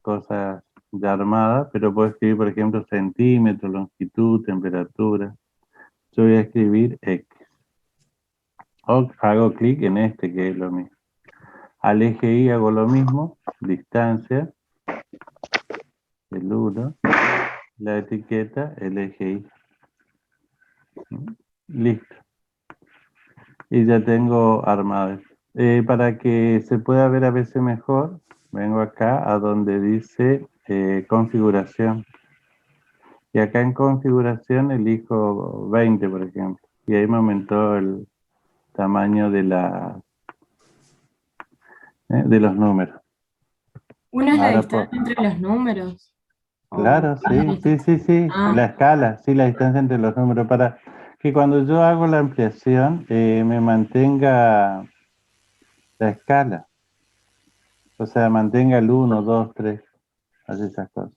cosas ya armadas, pero puedo escribir, por ejemplo, centímetros, longitud, temperatura. Yo voy a escribir X. O hago clic en este, que es lo mismo. Al eje Y hago lo mismo, distancia, el 1, la etiqueta, el eje Y. Listo. Y ya tengo armado. Para que se pueda ver a veces mejor, vengo acá a donde dice configuración. Y acá en configuración elijo 20, por ejemplo. Y ahí me aumentó el tamaño de los números. ¿Una es la Ahora distancia entre los números? ¿O claro, cuál es la sí, sí, distancia? sí, sí. La Ah, escala, sí, la distancia entre los números. Para que cuando yo hago la ampliación me mantenga la escala. O sea, mantenga el 1, 2, 3. Así esas cosas.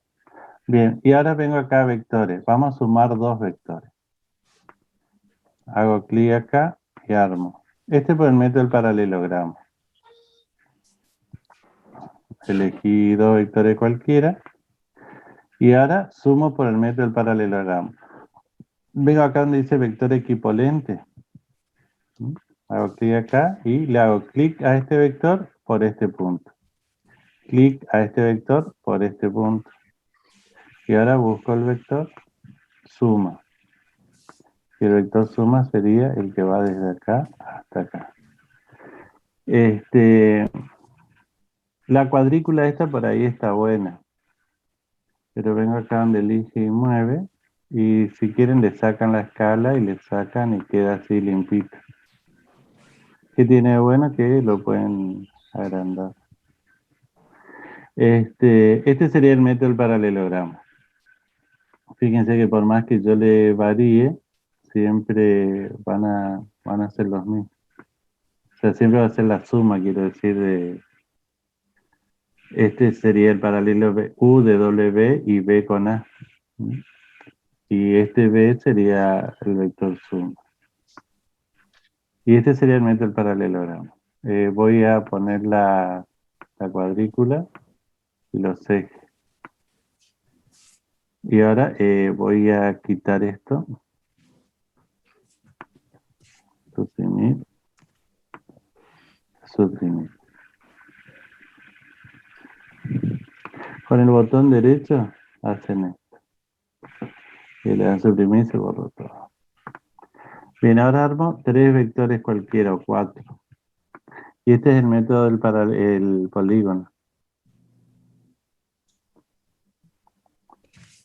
Bien, y ahora vengo acá a vectores. Vamos a sumar dos vectores. Hago clic acá y armo. Este por el método del paralelogramo. Elegí dos vectores cualquiera. Y ahora sumo por el método del paralelogramo. Vengo acá donde dice vector equipolente. Hago clic acá y le hago clic a este vector por este punto. Clic a este vector por este punto. Y ahora busco el vector suma. Y el vector suma sería el que va desde acá hasta acá. La cuadrícula esta por ahí está buena. Pero vengo acá donde elige y mueve. Y si quieren le sacan la escala y le sacan y queda así limpito. ¿Qué tiene de bueno? Que lo pueden agrandar. Este sería el método del paralelogramo. Fíjense que por más que yo le varíe, siempre van a ser los mismos. O sea, siempre va a ser la suma, quiero decir, este sería el paralelo U de W y B con A. Y este B sería el vector suma. Y este sería el método del paralelogramo. Voy a poner la cuadrícula y los ejes. Y ahora voy a quitar esto, suprimir, suprimir. Con el botón derecho hacen esto. Y le dan suprimir y se borró todo. Bien, ahora armo tres vectores cualquiera o cuatro. Y este es el método el polígono.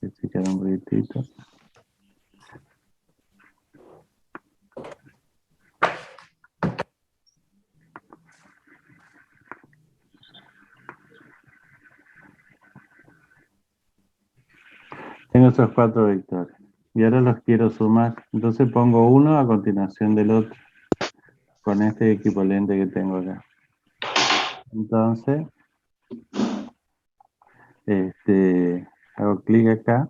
Voy a chequear un poquitito. Tengo esos cuatro vectores. Y ahora los quiero sumar. Entonces pongo uno a continuación del otro. Con este equivalente que tengo acá. Entonces, hago clic acá.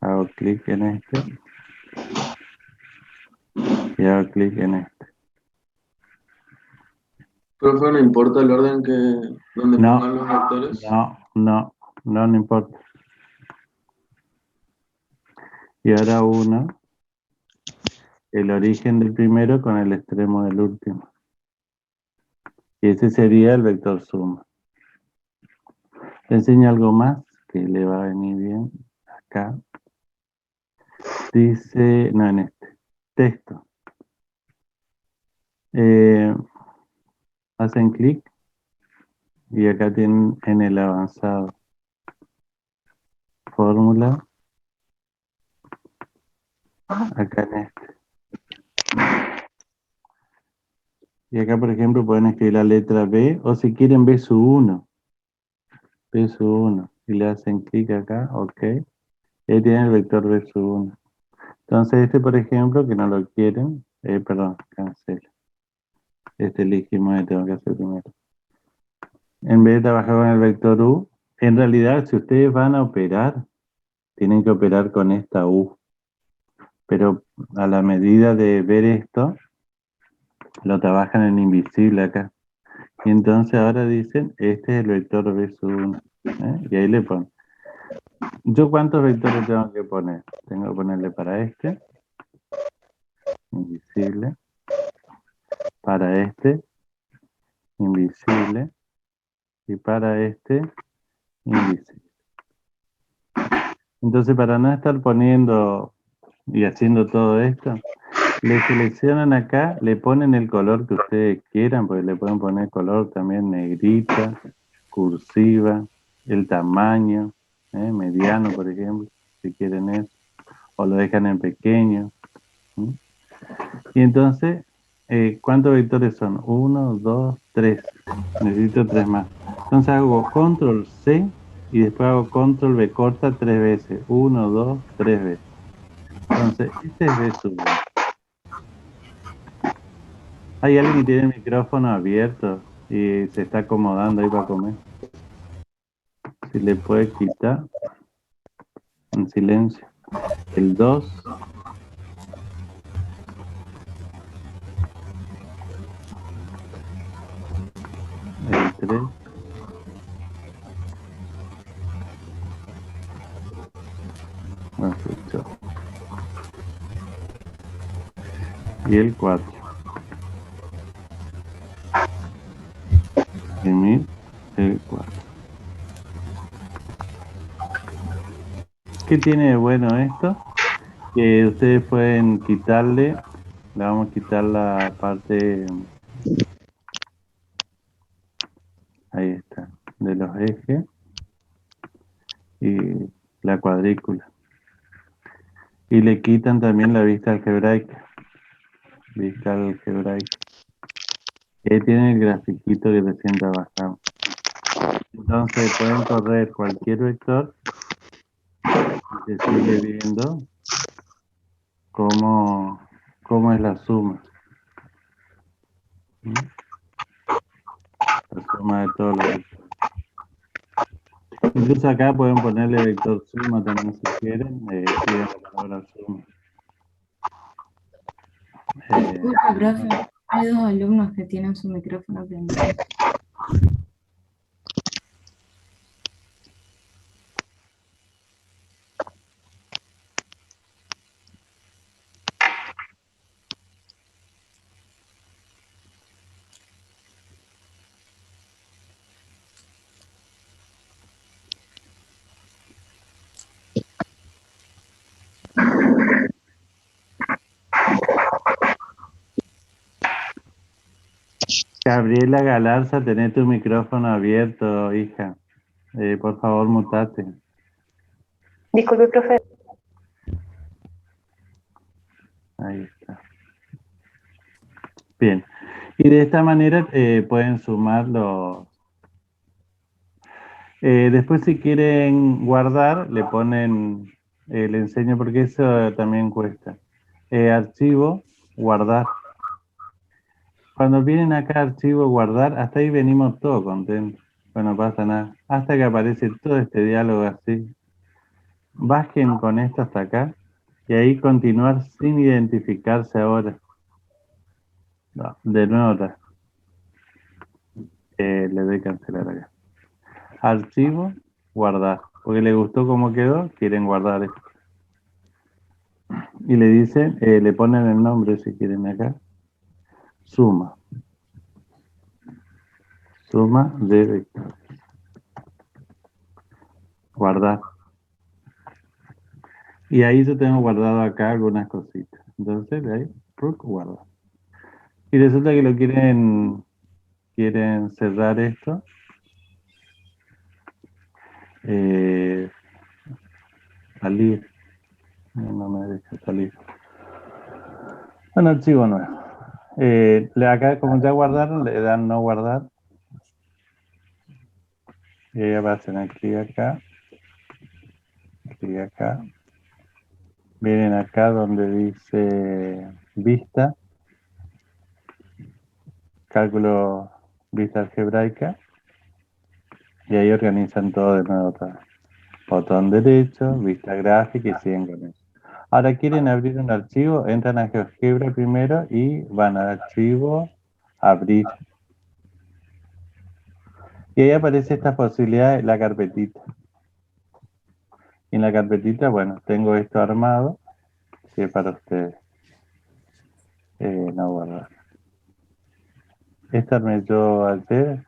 Hago clic en este. Y hago clic en este. Profe, no importa el orden que donde No, pongan los vectores. no importa. Y ahora uno, el origen del primero con el extremo del último. Y ese sería el vector suma. Le enseño algo más que le va a venir bien. Acá. Dice, no en este, texto. Eh, hacen clic y acá tienen en el avanzado. Fórmula. Acá en este. Y acá, por ejemplo, pueden escribir la letra B o si quieren B sub 1. B sub 1. Y le hacen clic acá, ok. Y ahí tienen el vector B sub 1. Entonces este, por ejemplo, que no lo quieren, perdón, cancela. Este elegimos y tengo que hacer primero. En vez de trabajar con el vector U, en realidad si ustedes van a operar, tienen que operar con esta U. Pero a la medida de ver esto, lo trabajan en invisible acá. Y entonces ahora dicen, este es el vector B sub 1. Y ahí le ponen. ¿Yo cuántos vectores tengo que poner? Tengo que ponerle para este, invisible, para este, invisible, y para este, invisible. Entonces, para no estar poniendo y haciendo todo esto, le seleccionan acá, le ponen el color que ustedes quieran, porque le pueden poner color también negrita, cursiva, el tamaño, mediano, por ejemplo, si quieren eso, o lo dejan en pequeño. ¿Sí? Y entonces, ¿cuántos vectores son? 1, 2, 3. Necesito 3 más. Entonces hago control C y después hago control B corta 3 veces. 1, 2, 3 veces. Entonces, este es B sub 1. Hay alguien que tiene el micrófono abierto y se está acomodando ahí para comer. Si le puede quitar en silencio. El 2. El 3. No escuchó. Y el 4. Imprimir el 4. ¿Qué tiene de bueno esto? Que ustedes pueden quitarle, le vamos a quitar la parte, ahí está, de los ejes y la cuadrícula. Y le quitan también la vista algebraica. Vista algebraica. Y ahí tienen el grafiquito que recién trabajamos. Entonces pueden correr cualquier vector y se sigue viendo cómo es la suma. ¿Mm? La suma de todos los vectores. Incluso acá pueden ponerle vector suma también si quieren, escriben la palabra suma. Disculpe, profe, hay dos alumnos que tienen su micrófono prendido. Gabriela Galarza, tenés tu micrófono abierto, hija. Por favor, mutate. Disculpe, profe. Ahí está. Bien. Y de esta manera pueden sumar los... después si quieren guardar, le ponen... le enseño porque eso también cuesta. Archivo, guardar. Cuando vienen acá archivo, guardar, hasta ahí venimos todos contentos. Bueno, no pasa nada. Hasta que aparece todo este diálogo así. Bajen con esto hasta acá. Y ahí continuar sin identificarse ahora. No, de nuevo otra. Le doy cancelar acá. Archivo, guardar. Porque le gustó cómo quedó, quieren guardar esto. Y le dicen, le ponen el nombre si quieren acá. Suma. Suma de vectores. Guardar. Y ahí yo tengo guardado acá algunas cositas. Entonces, de ahí, guardar. Y resulta que lo quieren cerrar esto. Salir. No me deja salir. Un archivo nuevo. Acá, como ya guardaron, le dan no guardar. Y ahí aparecen aquí, acá. Aquí, acá. Vienen acá donde dice vista. Cálculo vista algebraica. Y ahí organizan todo de nuevo otra vez. Botón derecho, vista gráfica y siguen con eso. Ahora quieren abrir un archivo, entran a GeoGebra primero y van a archivo, abrir. Y ahí aparece esta posibilidad en la carpetita. Y en la carpetita, bueno, tengo esto armado, que es para ustedes. No guardar. Esta armé yo ayer.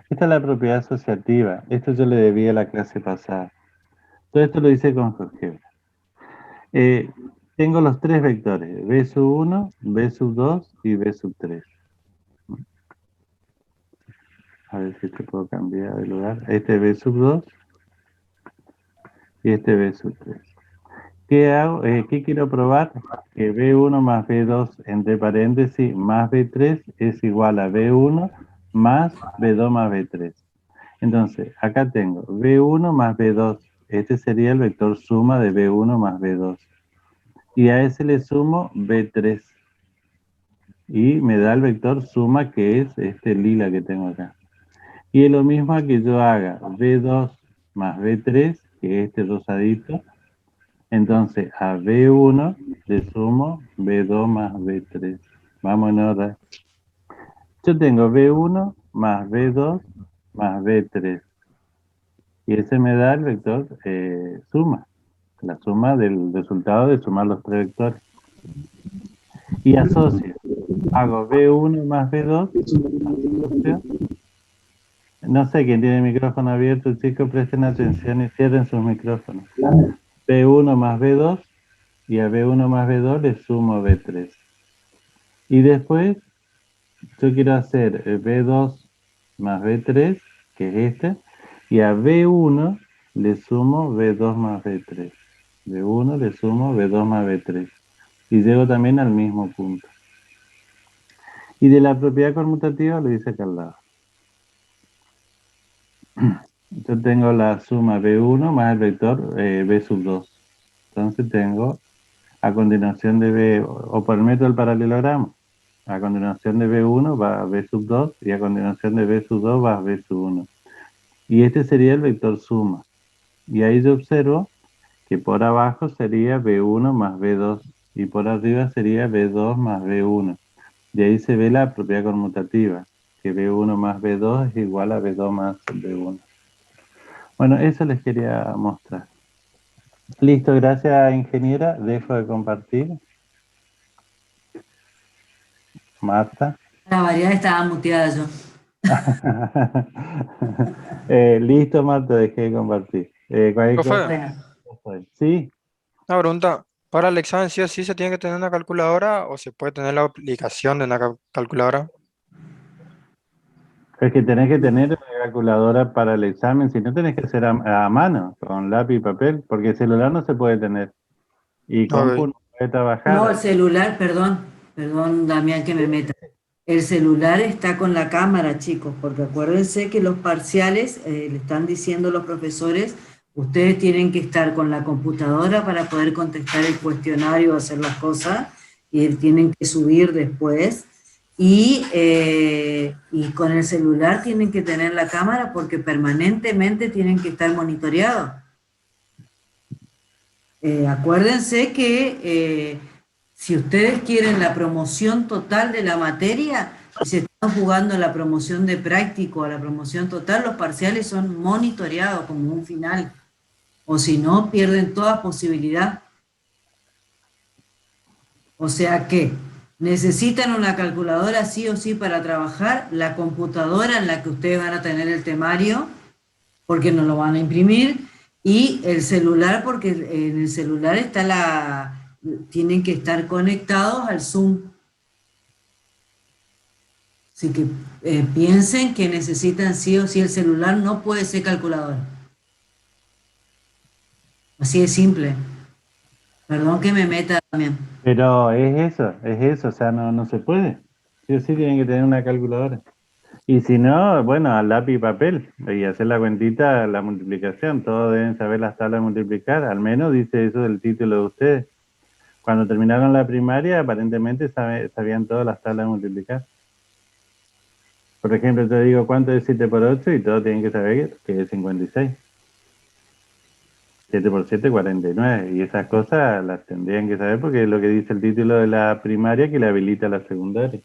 Esta es la propiedad asociativa. Esto yo le debía a la clase pasada. Todo esto lo hice con GeoGebra. Tengo los tres vectores, b sub 1, b sub 2 y b sub 3. A ver si te puedo cambiar de lugar. Este es b sub 2 y este b sub 3. ¿Qué hago? ¿Qué quiero probar? Que b1 más b2 entre paréntesis más b3 es igual a b1 más b2 más b3. Entonces, acá tengo b1 más b2. Este sería el vector suma de b1 más b2. Y a ese le sumo b3. Y me da el vector suma, que es este lila que tengo acá. Y es lo mismo a que yo haga b2 más b3, que es este rosadito. Entonces, a b1 le sumo b2 más b3. Vamos en orden. Yo tengo b1 más b2 más b3. Y ese me da el vector suma. La suma del resultado de sumar los tres vectores. Y asocio. Hago b1 más b2. Asocio. No sé quién tiene el micrófono abierto, chicos, presten atención y cierren sus micrófonos. b1 más b2. Y a b1 más b2 le sumo b3. Y después yo quiero hacer b2 más b3, que es este, y a b1 le sumo b2 más b3. b1 le sumo b2 más b3. Y llego también al mismo punto. Y de la propiedad conmutativa lo hice acá al lado. Yo tengo la suma b1 más el vector b sub 2. Entonces tengo a continuación de b, o por el método del paralelogramo, a continuación de b1 va a b sub 2 y a continuación de b sub 2 va a b sub 1. Y este sería el vector suma. Y ahí yo observo que por abajo sería b1 más b2 y por arriba sería b2 más b1. De ahí se ve la propiedad conmutativa, que b1 más b2 es igual a b2 más b1. Bueno, eso les quería mostrar. Listo, gracias, ingeniera. Dejo de compartir. Marta. La variedad estaba muteada yo. Listo, Marta, dejé de compartir. Cualquier cosa. Profe, Bueno, Sí, una pregunta. ¿Para el examen sí o sí se tiene que tener una calculadora o se puede tener la aplicación de una calculadora? es que tenés que tener una calculadora para el examen, si no tenés que hacer a mano, con lápiz y papel, porque el celular no se puede tener. Y compu Ok. no puede trabajar. no, el celular, perdón, Damián, que me meta. El celular está con la cámara, chicos, porque acuérdense que los parciales, le están diciendo los profesores, ustedes tienen que estar con la computadora para poder contestar el cuestionario, hacer las cosas, y tienen que subir después. Y con el celular tienen que tener la cámara porque permanentemente tienen que estar monitoreados. Acuérdense que si ustedes quieren la promoción total de la materia y se están jugando la promoción de práctico a la promoción total, los parciales son monitoreados como un final. O si no, pierden toda posibilidad. O sea que necesitan una calculadora sí o sí para trabajar, la computadora en la que ustedes van a tener el temario, porque no lo van a imprimir, y el celular, porque en el celular está tienen que estar conectados al Zoom. Así que piensen que necesitan sí o sí el celular, no puede ser calculadora. Así de simple. Perdón que me meta también. Pero es eso, o sea, no se puede. Sí o sí tienen que tener una calculadora. Y si no, bueno, al lápiz y papel, y hacer la cuentita, la multiplicación, todos deben saber las tablas de multiplicar, al menos dice eso del título de ustedes. Cuando terminaron la primaria, aparentemente sabían todas las tablas de multiplicar. Por ejemplo, te digo cuánto es 7 por 8 y todos tienen que saber que es 56. 7 por 7, 49. Y esas cosas las tendrían que saber porque es lo que dice el título de la primaria que le habilita a la secundaria.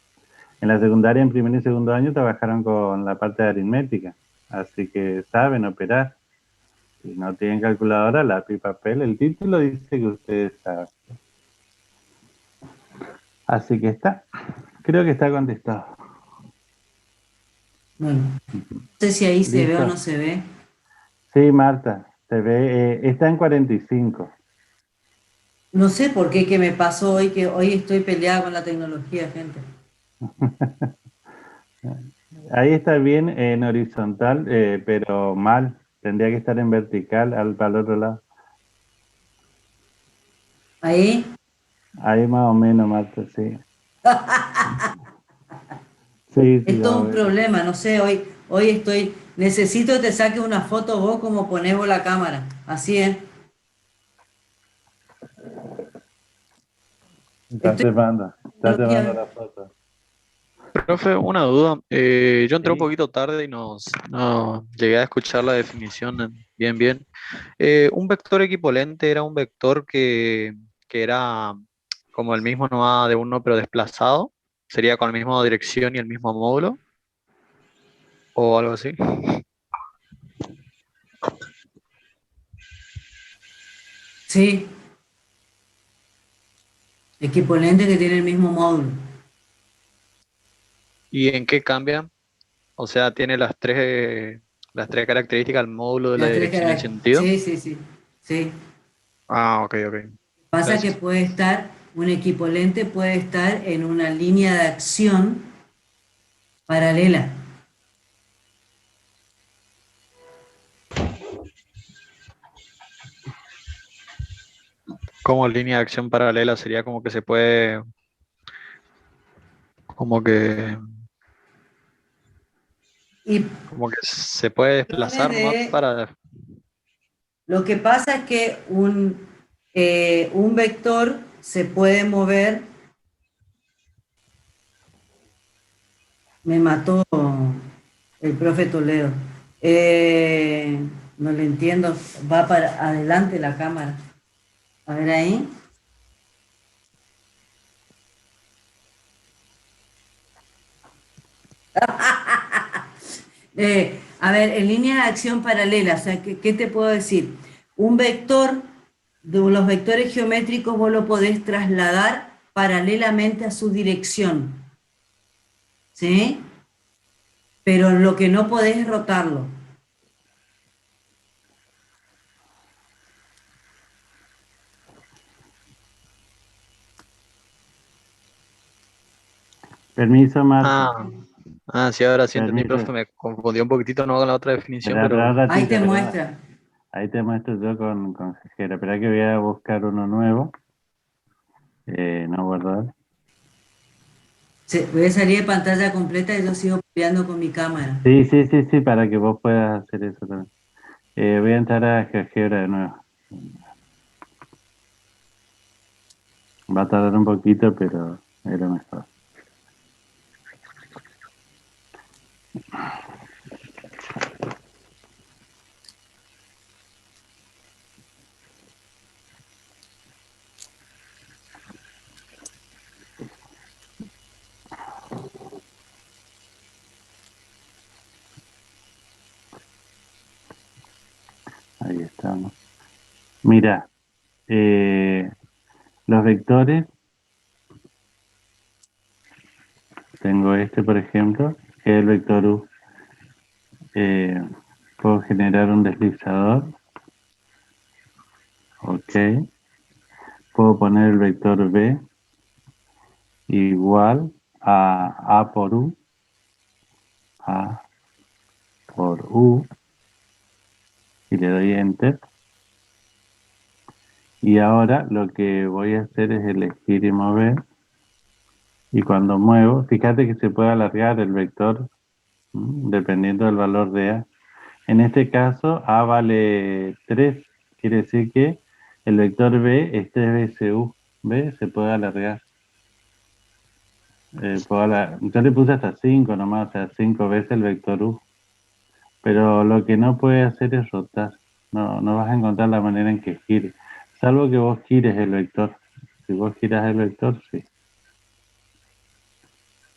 En la secundaria, en primer y segundo año, trabajaron con la parte de aritmética. así que saben operar. Si no tienen calculadora, lápiz y papel, el título dice que ustedes saben. Así que está, creo que está contestado. Bueno, no sé si ahí se ve o ¿Listo? no se ve. Sí, Marta, se ve, está en 45. No sé por qué que me pasó hoy, que hoy estoy peleada con la tecnología, gente. Ahí está bien en horizontal, pero mal. Tendría que estar en vertical al otro lado. Ahí, Ahí más o menos, Marta, sí. Sí, sí, es todo a un ver. problema, no sé, hoy estoy, necesito que te saques una foto vos como ponés vos la cámara, así es. Está Estoy te mando la foto. Profe, una duda. Yo entré un Sí. poquito tarde y no llegué a escuchar la definición bien, bien. Un vector equivalente era un vector que era como el mismo nomás de uno, pero desplazado. Sería con la misma dirección y el mismo módulo o algo así. Sí, equivalente que tiene el mismo módulo. ¿Y en qué cambia? O sea, tiene las tres características del módulo de la Las tres dirección y el caras. sentido. Sí, sí, sí. Sí. Ah, ok, ok. Pasa que Gracias. puede estar, un equivalente puede estar en una línea de acción paralela. Como línea de acción paralela sería como que se puede, como que Y Como que se puede desplazar nomás de, para... lo que pasa es que un vector se puede mover, me mató el profe Toledo. No le entiendo, va para adelante la cámara. A ver ahí. A ver, en línea de acción paralela, o sea, ¿qué te puedo decir? Un vector, de los vectores geométricos vos lo podés trasladar paralelamente a su dirección, ¿sí? Pero lo que no podés es rotarlo. Permiso, Marta. Ah, sí, ahora sí entendí, Permiso. profe, me confundió un poquito no con la otra definición, Espera un pero Ahí ratito, te perdona. muestra. Ahí te muestro yo con Cejera. Espera que voy a buscar uno nuevo. No guardar. Voy a salir de pantalla completa y yo sigo peleando con mi cámara. Sí, sí, sí, sí, para que vos puedas hacer eso también. Voy a entrar a GeoGebra de nuevo. Va a tardar un poquito, pero es lo mejor. Ahí estamos. Mira, los vectores, tengo este por ejemplo, que es el vector U. Puedo generar un deslizador. Ok. Puedo poner el vector B igual a A por U. A por U. Y le doy Enter. Y ahora lo que voy a hacer es elegir y mover. Y cuando muevo, fíjate que se puede alargar el vector dependiendo del valor de A. En este caso, A vale 3, quiere decir que el vector B es 3 veces U. ¿Ve? Se puede alargar. Yo le puse hasta 5 nomás, o sea, 5 veces el vector U. Pero lo que no puede hacer es rotar. No, no vas a encontrar la manera en que gire. Salvo que vos gires el vector. Si vos girás el vector, sí.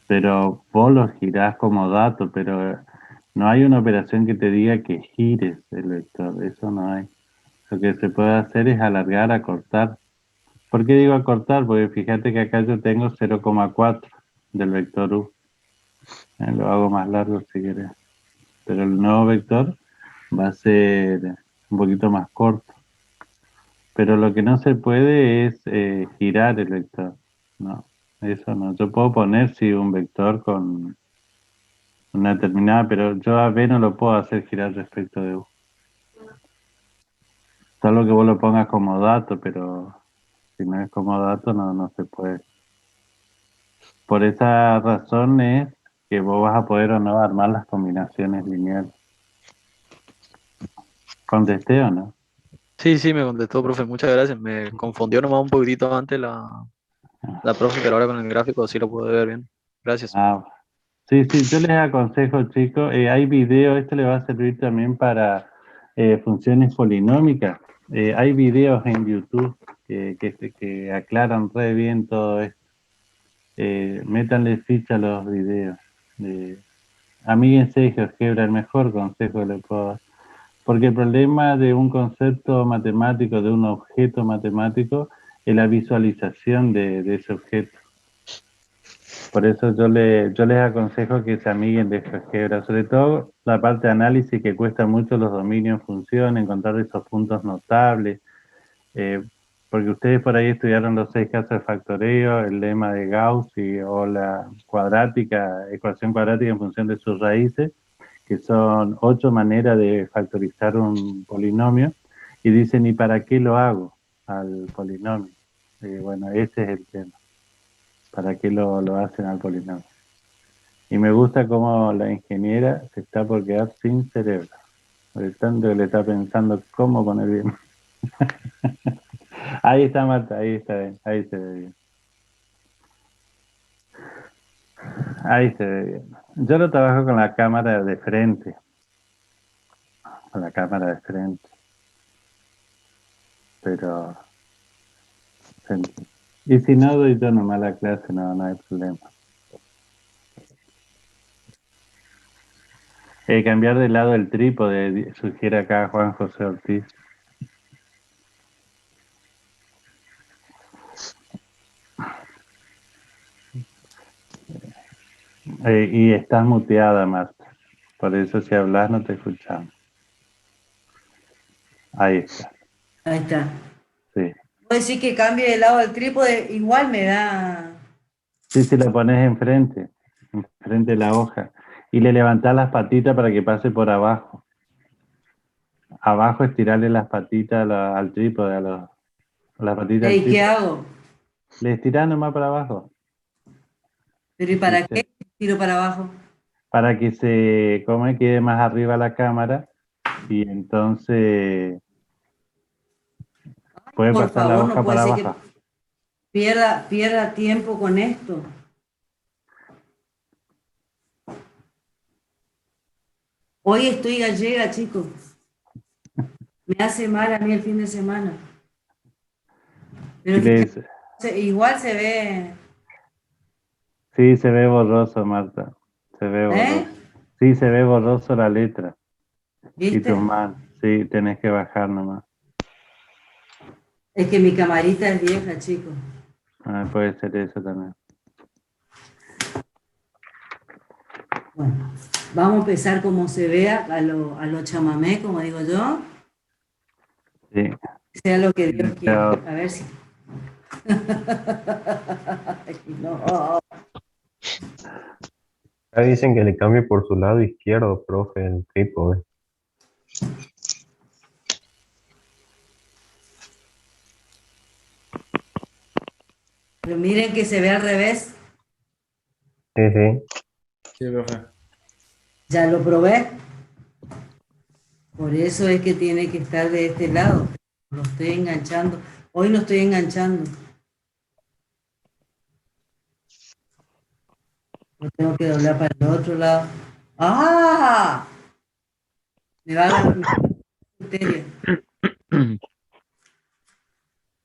Pero vos lo girás como dato, pero No hay una operación que te diga que gires el vector, eso no hay. Lo que se puede hacer es alargar, acortar. ¿Por qué digo acortar? Porque fíjate que acá yo tengo 0,4 del vector U. Lo hago más largo si querés. Pero el nuevo vector va a ser un poquito más corto. Pero lo que no se puede es girar el vector. No, eso no. Yo puedo poner sí un vector con una determinada, pero yo a B no lo puedo hacer girar respecto de U. Salvo que vos lo pongas como dato, pero si no es como dato no se puede. Por esa razón es que vos vas a poder o no armar las combinaciones lineales. ¿Contesté o no? Sí, sí, me contestó, profe, muchas gracias. Me confundió nomás un poquitito antes la profe, pero ahora con el gráfico sí lo puedo ver bien. Gracias. Ah, sí, yo les aconsejo, chicos, hay videos, esto le va a servir también para funciones polinómicas. Hay videos en YouTube que aclaran re bien todo esto. Métanle ficha a los videos. Amíguense de GeoGebra, el mejor consejo que le puedo dar. Porque el problema de un concepto matemático, de un objeto matemático, es la visualización de ese objeto. Por eso yo les aconsejo que se amiguen de GeoGebra, sobre todo la parte de análisis que cuesta mucho los dominios en función, encontrar esos puntos notables, porque ustedes por ahí estudiaron los 6 casos de factoreo, el lema de Gauss o la cuadrática, ecuación cuadrática en función de sus raíces, que son 8 maneras de factorizar un polinomio, y dicen, ¿y para qué lo hago al polinomio? Bueno, ese es el tema. ¿Para qué lo hacen al polinomio? Y me gusta cómo la ingeniera se está por quedar sin cerebro. De tanto que le está pensando cómo poner bien. Ahí está Marta, ahí está bien, ahí se ve bien. Ahí se ve bien. Yo lo trabajo con la cámara de frente. Con la cámara de frente. Pero... Y si no doy yo nomás la clase, no hay problema. Cambiar de lado el trípode, sugiere acá Juan José Ortiz. Y estás muteada, Marta. Por eso si hablas no te escuchamos. Ahí está, Ahí está. sí. Puedo decir que cambie de lado del trípode, igual me da... Sí, si la pones enfrente de la hoja. Y le levantás las patitas para que pase por abajo. Abajo estirarle las patitas al trípode, las patitas al ¿Y qué trípode. hago? Le estirás nomás para abajo. ¿Pero y para qué tiro para abajo? Para que quede más arriba la cámara y entonces puede Por pasar la favor, no hoja puede para ser que abajo. pierda tiempo con esto. Hoy estoy gallega, chicos. Me hace mal a mí el fin de semana. Pero igual se ve... Sí, se ve borroso, Marta. Se ve borroso. Sí, se ve borroso la letra. Y ¿Viste? tus manos. Sí, tenés que bajar nomás. Es que mi camarita es vieja, chicos. Puede ser eso también. Bueno, vamos a empezar como se vea, a lo chamamé, como digo yo. Sí. Sea lo que Dios quiera. Chao. A ver si... Ay, no. Acá dicen que le cambie por su lado izquierdo, profe, el trípode. Pero miren que se ve al revés. Sí, sí. Sí, profe. Ya lo probé. Por eso es que tiene que estar de este lado. Lo estoy enganchando. Hoy lo estoy enganchando. Lo tengo que doblar para el otro lado. ¡Ah! Me va a dar misterio.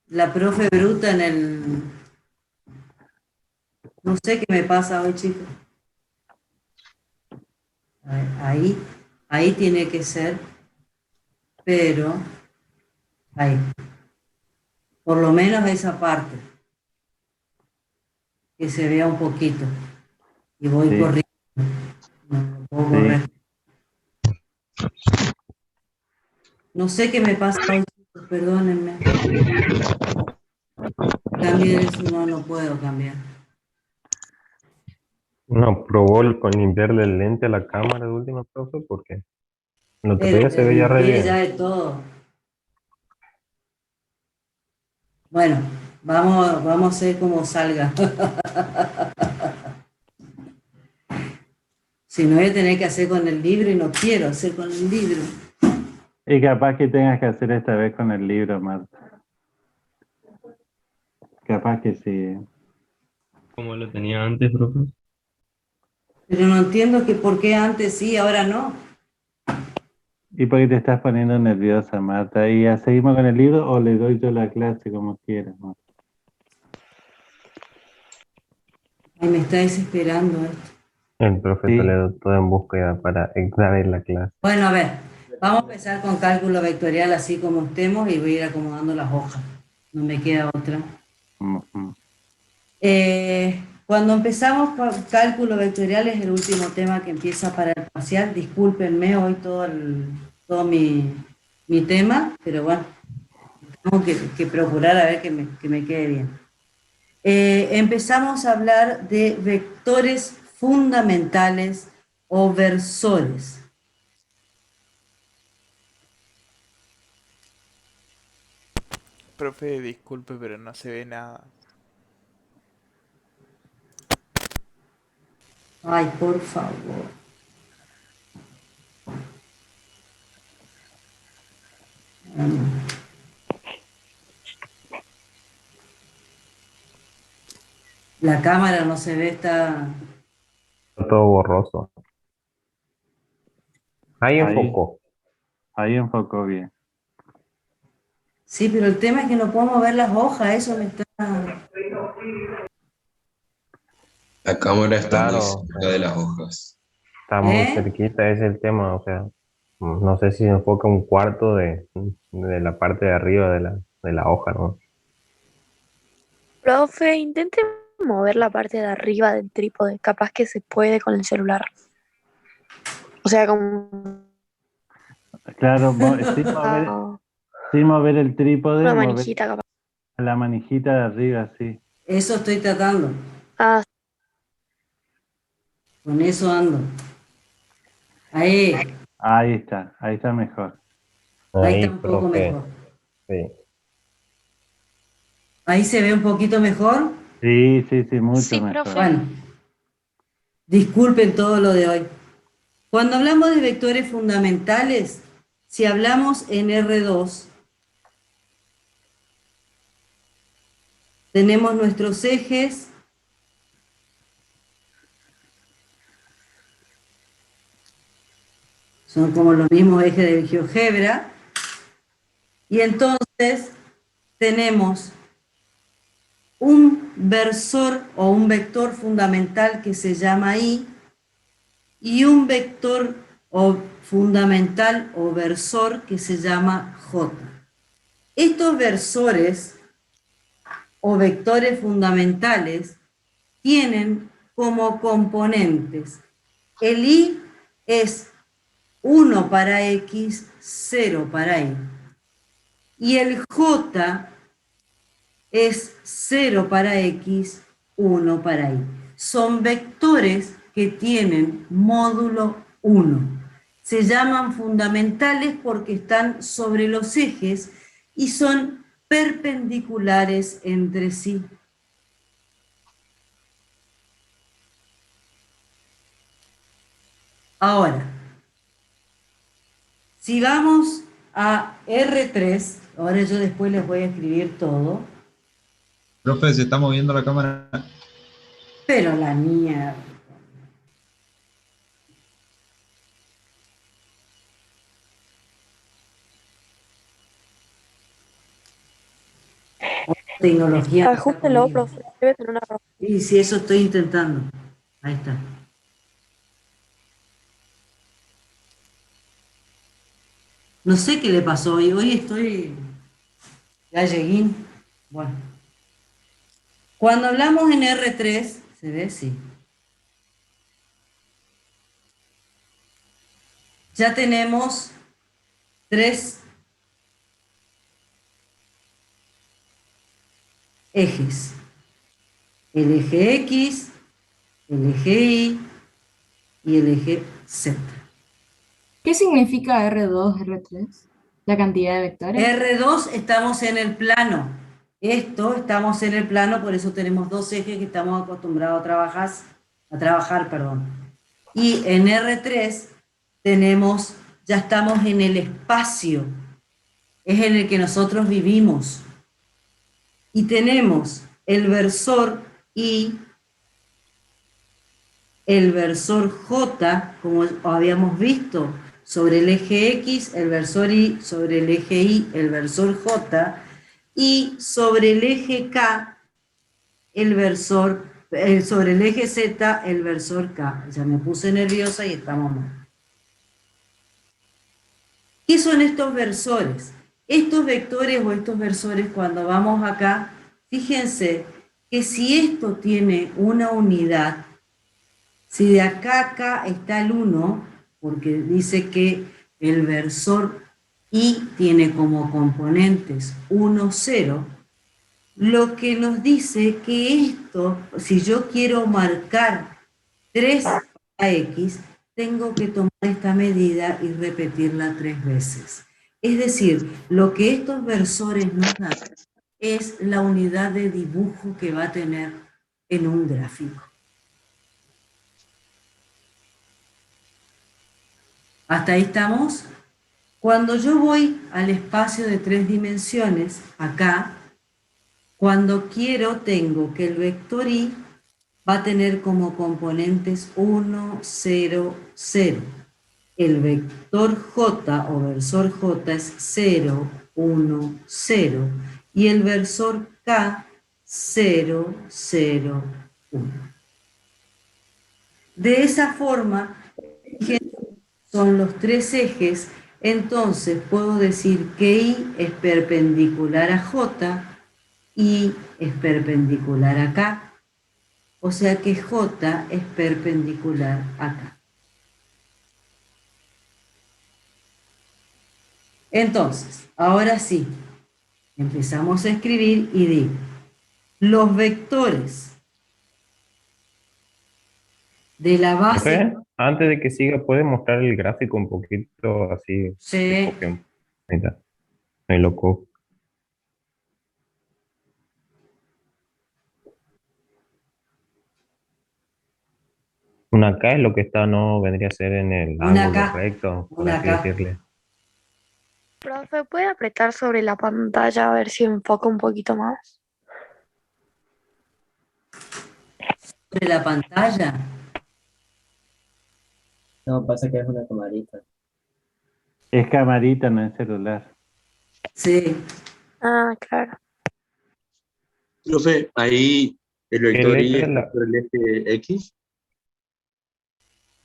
La profe bruta en el... No sé qué me pasa hoy, chicos. A A ver, ahí tiene que ser, pero ahí. Por lo menos esa parte. Que se vea un poquito. Y voy Sí. corriendo. No puedo Sí. correr. No sé qué me pasa hoy, chicos, perdónenme. Cambie eso, no puedo cambiar. No, probó con limpiarle el lente a la cámara de última, profe, porque el otro día se veía re Limpié ya bien. de todo. Bueno, vamos a ver cómo salga. Si no, voy a tener que hacer con el libro y no quiero hacer con el libro. Y capaz que tengas que hacer esta vez con el libro, Marta. Capaz que sí. Como lo tenía antes, profe. Pero no entiendo que por qué antes sí, ahora no. ¿Y por qué te estás poniendo nerviosa, Marta? ¿Y ya seguimos con el libro o le doy yo la clase como quieras, Marta? Ay, me está desesperando esto. El profe Sí. Toledo todo en búsqueda para extraer la clase. Bueno, a ver, vamos a empezar con cálculo vectorial así como estemos y voy a ir acomodando las hojas. No me queda otra. Ujú. Cuando empezamos con cálculo vectorial es el último tema que empieza para el parcial. Discúlpenme hoy todo mi tema, pero bueno, tengo que procurar a ver que me quede bien. Empezamos a hablar de vectores fundamentales o versores. Profe, disculpe, pero no se ve nada. Ay, por favor. La cámara no se ve, está... Está todo borroso. Ahí enfocó. Ahí enfocó bien. Sí, pero el tema es que no podemos ver las hojas, eso me está... La cámara está muy Claro, cerca de las hojas. está muy cerquita, ese es el tema, o sea, no sé si enfoca un cuarto de la parte de arriba de la hoja, ¿no? Profe, intente mover la parte de arriba del trípode, capaz que se puede con el celular. O sea, como Claro, sin mover el trípode, una mover manijita capaz. la manijita de arriba, sí. Eso estoy tratando. Ah, Con eso ando. Ahí. Ahí está mejor. Ahí está un poco profe. mejor. Sí. Ahí se ve un poquito mejor. Sí, mucho sí, mejor. profe. Bueno, disculpen todo lo de hoy. Cuando hablamos de vectores fundamentales, si hablamos en R2, tenemos nuestros ejes, son como los mismos ejes del GeoGebra, y entonces tenemos un versor o un vector fundamental que se llama I, y un vector fundamental o versor que se llama J. Estos versores o vectores fundamentales tienen como componentes: el I es 1 para X, 0 para Y. Y el J es 0 para X, 1 para Y. Son vectores que tienen módulo 1. Se llaman fundamentales porque están sobre los ejes y son perpendiculares entre sí. Ahora, si vamos a R3, ahora yo después les voy a escribir todo. Profe, se está moviendo la cámara. Pero la mía... Tecnología. Ajústelo, profe. Debe tener una... Y si eso estoy intentando. Ahí está. No sé qué le pasó hoy. Hoy estoy galleguín. Bueno. Cuando hablamos en R3, ¿se ve? Sí. Ya tenemos 3 ejes. El eje X, el eje Y y el eje Z. ¿Qué significa R2, R3? ¿La cantidad de vectores? R2 estamos en el plano. Esto estamos en el plano, por eso tenemos 2 ejes que estamos acostumbrados a trabajar, perdón. Y en R3 tenemos, ya estamos en el espacio, es en el que nosotros vivimos. Y tenemos el versor Y, el versor J, como habíamos visto, sobre el eje X, el versor Y, sobre el eje Y, el versor J, y sobre el eje K, el versor, sobre el eje Z, el versor K. Ya me puse nerviosa y estamos mal. ¿Qué son estos versores? Estos vectores o estos versores, cuando vamos acá, fíjense que si esto tiene una unidad, si de acá a acá está el 1, porque dice que el versor Y tiene como componentes 1, 0, lo que nos dice que esto, si yo quiero marcar 3 a X, tengo que tomar esta medida y repetirla 3 veces. Es decir, lo que estos versores nos dan es la unidad de dibujo que va a tener en un gráfico. ¿Hasta ahí estamos? Cuando yo voy al espacio de 3 dimensiones, acá, cuando quiero tengo que el vector Y va a tener como componentes 1, 0, 0. El vector J o versor J es 0, 1, 0. Y el versor K, 0, 0, 1. De esa forma, son los 3 ejes, entonces puedo decir que Y es perpendicular a J, Y es perpendicular a K, o sea que J es perpendicular a K. Entonces, ahora sí, empezamos a escribir y digo, los vectores de la base... Profe, antes de que siga, ¿puede mostrar el gráfico un poquito así? Sí. Ahí está. Ahí loco. Una K es lo que está, no vendría a ser en el Una ángulo K, recto, por una así K. decirle. Profe, ¿puede apretar sobre la pantalla a ver si enfoca un poquito más? Sobre la pantalla. No, pasa que es una camarita. Es camarita, no es celular. Sí. Ah, claro. Profe, ahí el ¿Qué vector Y letra es está la? por el eje X.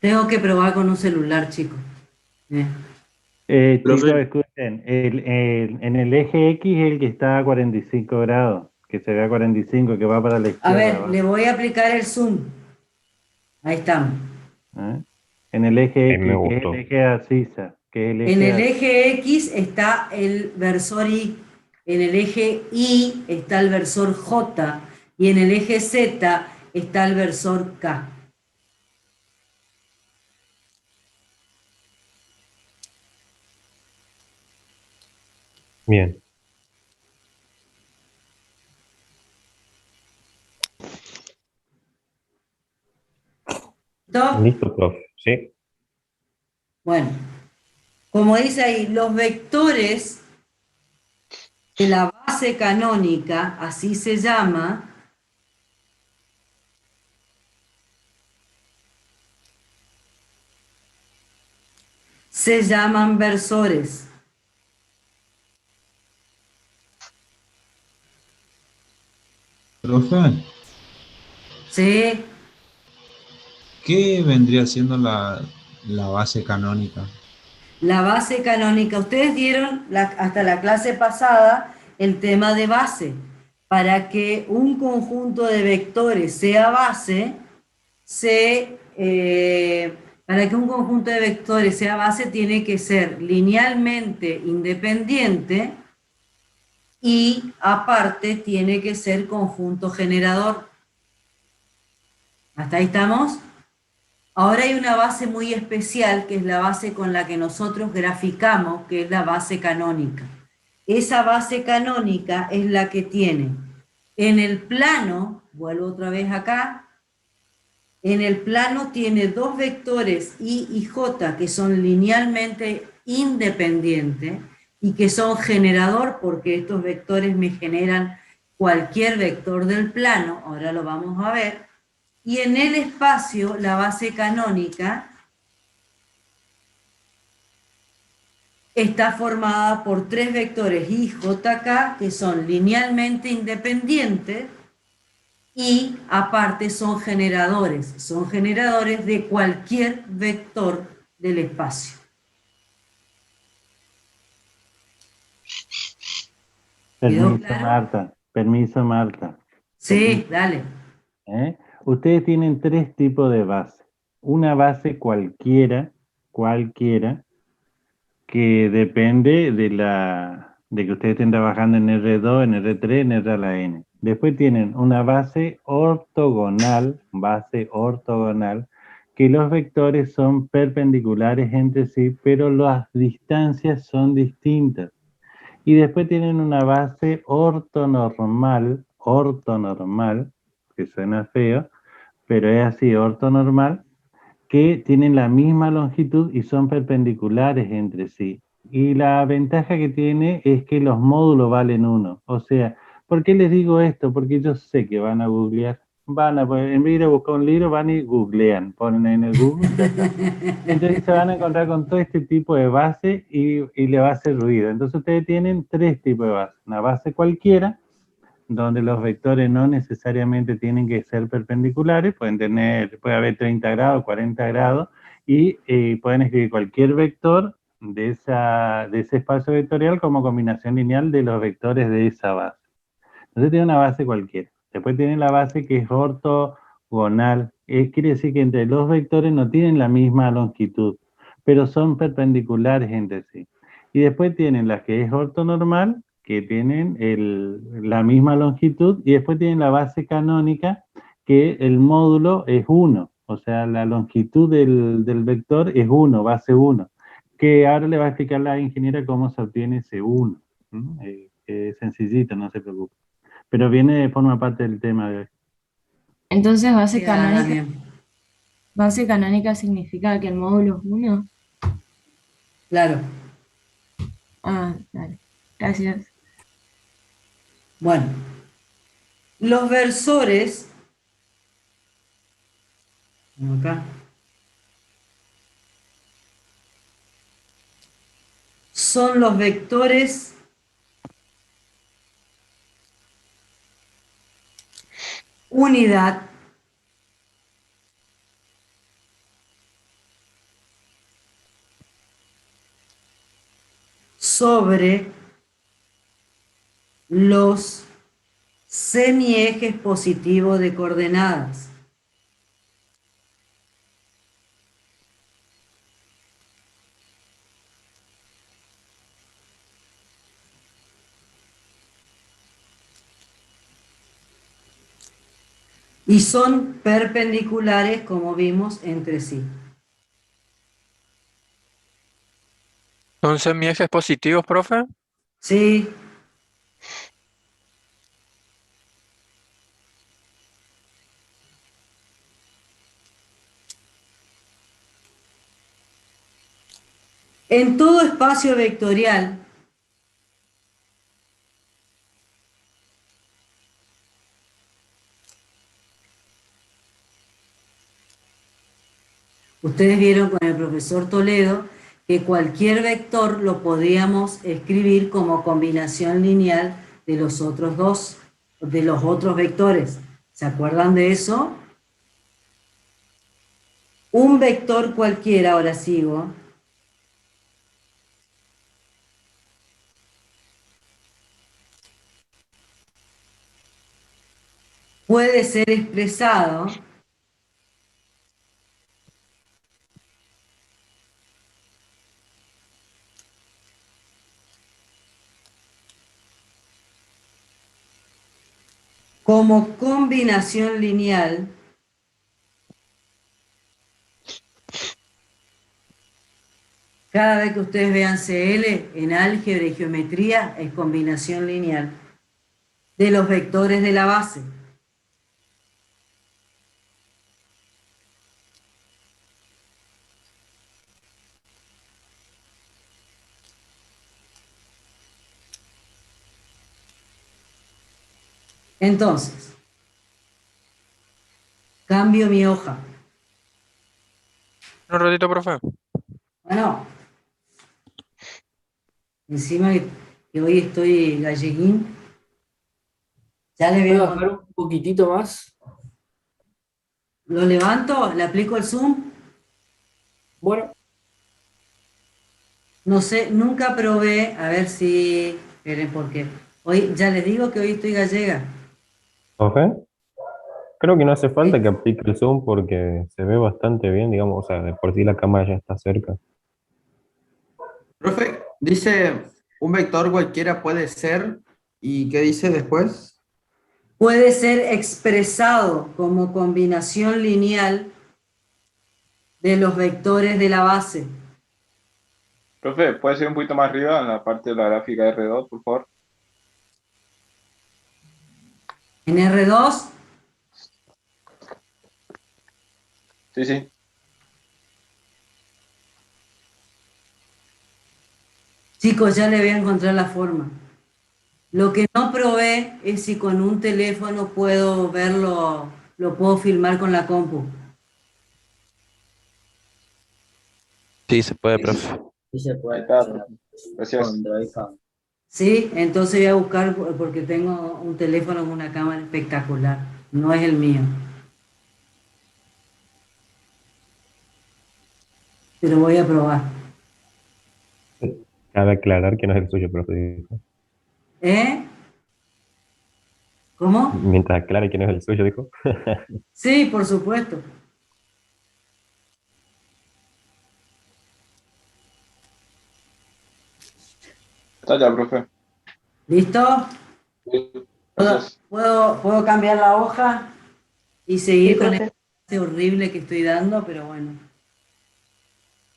Tengo que probar con un celular, chicos. Chicos, Profe, escuchen, en el eje X es el que está a 45 grados, que se ve a 45, que va para la A izquierda. ver, le voy a aplicar el zoom. Ahí estamos. ¿Eh? En el eje Me X, que es el gustó. eje abscisa, que es el En eje el eje X está el versor Y, en el eje Y está el versor J y en el eje Z está el versor K. Bien. ¿Listo? Listo, profe. Sí. Bueno, como dice ahí, los vectores de la base canónica, así se llama, se llaman versores. Profe, ¿Sí? ¿qué vendría siendo la base canónica? La base canónica, ustedes dieron hasta la clase pasada el tema de base. Para que un conjunto de vectores sea base, tiene que ser linealmente independiente y aparte tiene que ser conjunto generador. ¿Hasta ahí estamos? Ahora hay una base muy especial, que es la base con la que nosotros graficamos, que es la base canónica. Esa base canónica es la que tiene en el plano, vuelvo otra vez acá, en el plano tiene dos vectores I y J que son linealmente independientes y que son generador, porque estos vectores me generan cualquier vector del plano, ahora lo vamos a ver. Y en el espacio, la base canónica está formada por tres vectores I, J, K, que son linealmente independientes y aparte son generadores de cualquier vector del espacio. Permiso, claro? Marta. Permiso, Marta. Sí, dale. Ustedes tienen tres tipos de base. Una base cualquiera, que depende de que ustedes estén trabajando en R2, en R3, en R a la N. Después tienen una base ortogonal, que los vectores son perpendiculares entre sí, pero las distancias son distintas. Y después tienen una base ortonormal, que suena feo, pero es así, ortonormal, que tienen la misma longitud y son perpendiculares entre sí. Y la ventaja que tiene es que los módulos valen 1. O sea, ¿por qué les digo esto? Porque yo sé que van a googlear. En vez de ir a buscar un libro, van y googlean, ponen en el Google. Entonces se van a encontrar con todo este tipo de base y le va a hacer ruido. Entonces ustedes tienen tres tipos de base. Una base cualquiera, donde los vectores no necesariamente tienen que ser perpendiculares, puede haber 30 grados, 40 grados, y pueden escribir cualquier vector de ese espacio vectorial como combinación lineal de los vectores de esa base. Entonces tiene una base cualquiera. Después tiene la base que es ortogonal, quiere decir que entre los vectores no tienen la misma longitud, pero son perpendiculares entre sí. Y después tienen las que es ortonormal, que tienen la misma longitud, y después tienen la base canónica, que el módulo es 1, o sea, la longitud del vector es 1, base 1, que ahora le va a explicar la ingeniera cómo se obtiene ese 1. Es sencillito, no se preocupe. Pero forma parte del tema de hoy. Entonces, Queda bien. base canónica significa que el módulo es 1. Claro. Ah, dale. Gracias. Bueno, los versores, acá, son los vectores unidad sobre los semiejes positivos de coordenadas. Y son perpendiculares, como vimos, entre sí. ¿Son semiejes positivos, profe? Sí. En todo espacio vectorial, ustedes vieron con el profesor Toledo que cualquier vector lo podíamos escribir como combinación lineal de los otros vectores. ¿Se acuerdan de eso? Un vector cualquiera, ahora sigo, puede ser expresado como combinación lineal cada vez que ustedes vean CL en álgebra y geometría es combinación lineal de los vectores de la base. Entonces, cambio mi hoja. Un ratito, profe. Bueno, encima que hoy estoy galleguín, ya le voy ¿Puedo a bajar un poquitito más? lo levanto, le aplico el zoom. Bueno, No sé, nunca probé, a ver si, esperen porque hoy, ya les digo que hoy estoy gallega. ¿Profe? Creo que no hace falta que aplique el zoom porque se ve bastante bien, digamos, o sea, de por sí la cámara ya está cerca. Profe, dice un vector cualquiera puede ser, ¿y qué dice después? Puede ser expresado como combinación lineal de los vectores de la base. Profe, ¿puede ser un poquito más arriba en la parte de la gráfica R2, por favor? En R2, Sí, sí. chicos, ya le voy a encontrar la forma. Lo que no probé es si con un teléfono puedo verlo, lo puedo filmar con la compu. Sí, se puede, profe. sí se Ahí puede. está, se la- profe. Gracias. Con Droidphone. Sí, entonces voy a buscar porque tengo un teléfono con una cámara espectacular. No es el mío. Pero voy a probar. Cabe aclarar que no es el suyo, profe. Dijo. ¿Eh? ¿Cómo? Mientras aclare que no es el suyo, dijo. Sí, por supuesto. Está ya, profe. ¿Listo? Sí, ¿Puedo, gracias. puedo cambiar la hoja y Sí, seguir con profe. este horrible que estoy dando? Pero bueno.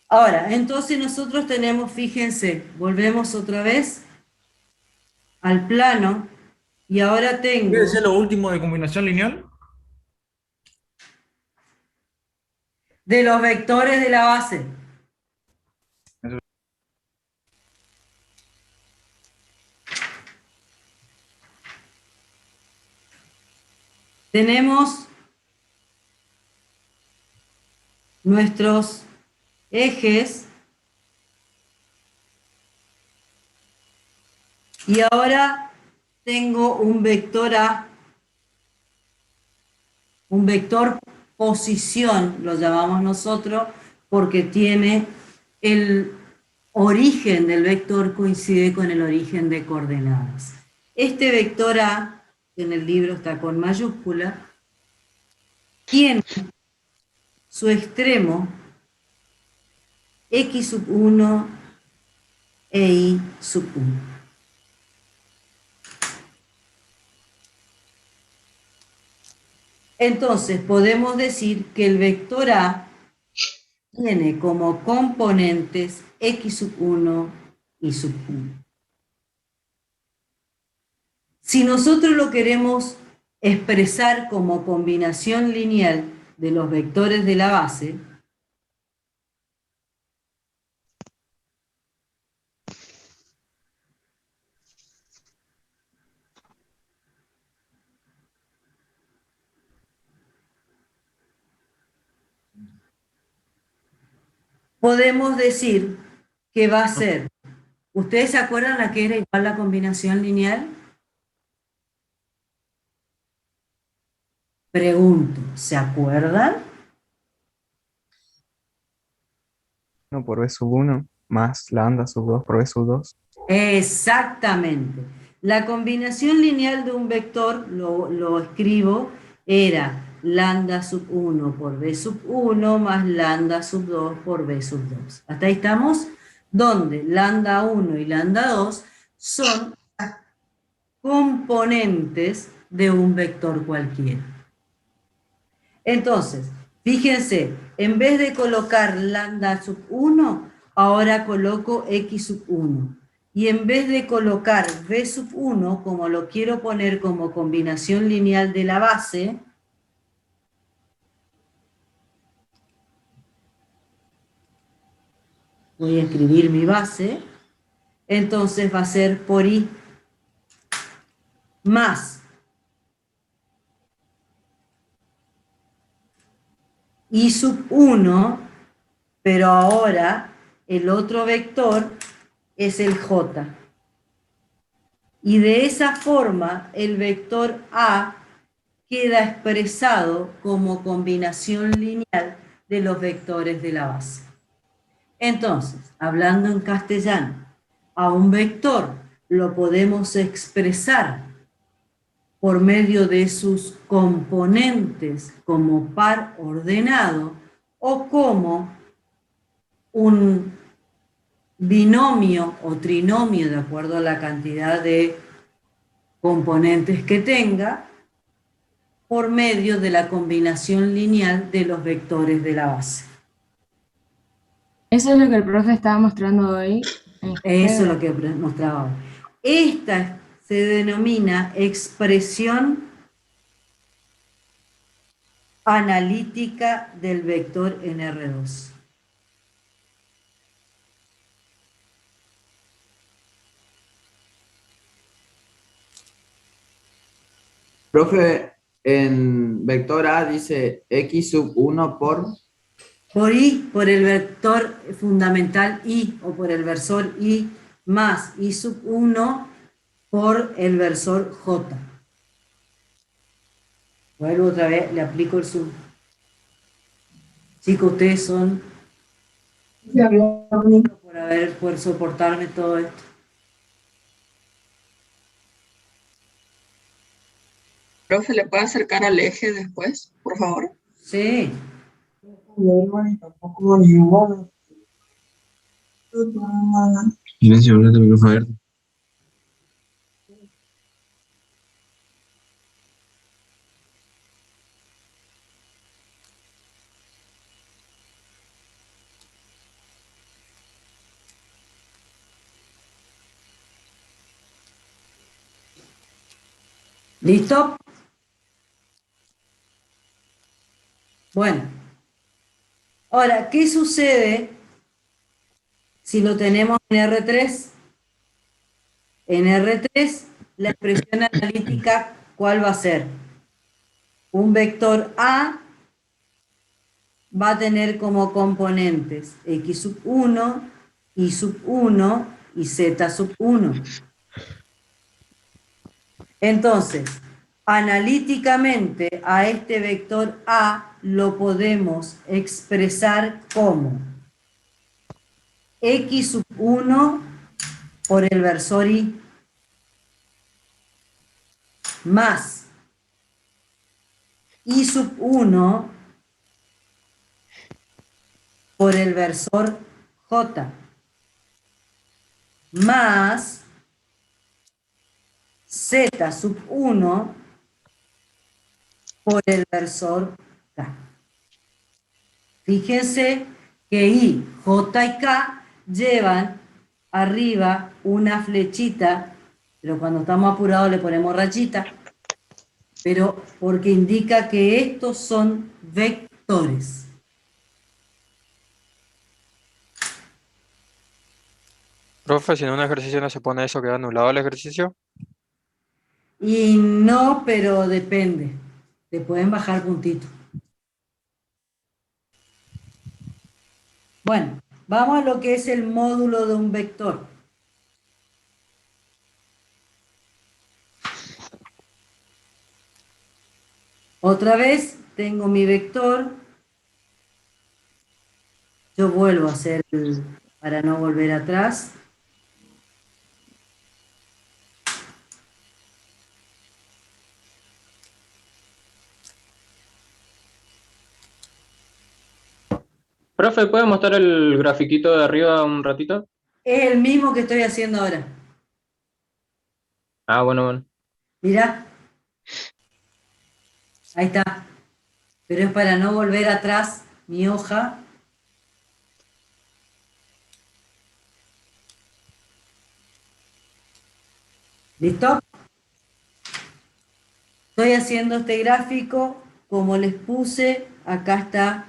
Ahora, entonces nosotros tenemos, fíjense, volvemos otra vez al plano y ahora tengo ¿Qué decía lo último de combinación lineal? de los vectores de la base. Tenemos nuestros ejes y ahora tengo un vector A, un vector posición, lo llamamos nosotros, porque tiene el origen del vector coincide con el origen de coordenadas. Este vector A, que en el libro está con mayúscula, tiene su extremo x sub 1 e y sub 1. Entonces podemos decir que el vector A tiene como componentes x sub 1 y sub 1. Si nosotros lo queremos expresar como combinación lineal de los vectores de la base, podemos decir que va a ser, ¿ustedes se acuerdan a qué era igual la combinación lineal? Pregunto, ¿se acuerdan? 1 por B sub 1 más lambda sub 2 por B sub 2. Exactamente. La combinación lineal de un vector, lo escribo, era lambda sub 1 por b sub 1 más lambda sub 2 por b sub 2. ¿Hasta ahí estamos? Donde lambda 1 y lambda 2 son las componentes de un vector cualquiera. Entonces, fíjense, en vez de colocar lambda sub 1, ahora coloco x sub 1. Y en vez de colocar b sub 1, como lo quiero poner como combinación lineal de la base, voy a escribir mi base, entonces va a ser por i más i sub 1, pero ahora el otro vector es el j. Y de esa forma el vector A queda expresado como combinación lineal de los vectores de la base. Entonces, hablando en castellano, a un vector lo podemos expresar por medio de sus componentes como par ordenado o como un binomio o trinomio de acuerdo a la cantidad de componentes que tenga por medio de la combinación lineal de los vectores de la base. Eso es lo que el profe estaba mostrando hoy. Eso es lo que mostraba hoy. Esta se denomina expresión analítica del vector en R2. Profe, en vector A dice x sub 1 por... Por i, por el vector fundamental i, o por el versor i, más i sub 1 por el versor j. Vuelvo otra vez, le aplico el sub. Chicos, ustedes son por soportarme todo esto. Profe, ¿le puede acercar al eje después, por favor? Sí. Silencio, háblate, micrófono abierto. ¿Listo? Bueno. Ahora, ¿qué sucede si lo tenemos en R3? En R3, la expresión analítica, ¿cuál va a ser? Un vector A va a tener como componentes x sub 1, y sub 1 y z sub 1. Entonces, analíticamente a este vector A lo podemos expresar como x sub 1 por el versor i más i sub 1 por el versor j más z sub 1 por el versor k. Fíjense que i, j y k llevan arriba una flechita, pero cuando estamos apurados le ponemos rayita, pero porque indica que estos son vectores. Profe, si en un ejercicio no se pone eso, ¿queda anulado el ejercicio? Y no, pero depende. Le pueden bajar puntito. Bueno, vamos a lo que es el módulo de un vector. Otra vez tengo mi vector. Yo vuelvo a hacer para no volver atrás. Profe, ¿puede mostrar el grafiquito de arriba un ratito? Es el mismo que estoy haciendo ahora. Ah, bueno. Mirá. Ahí está. Pero es para no volver atrás mi hoja. ¿Listo? Estoy haciendo este gráfico, como les puse, acá está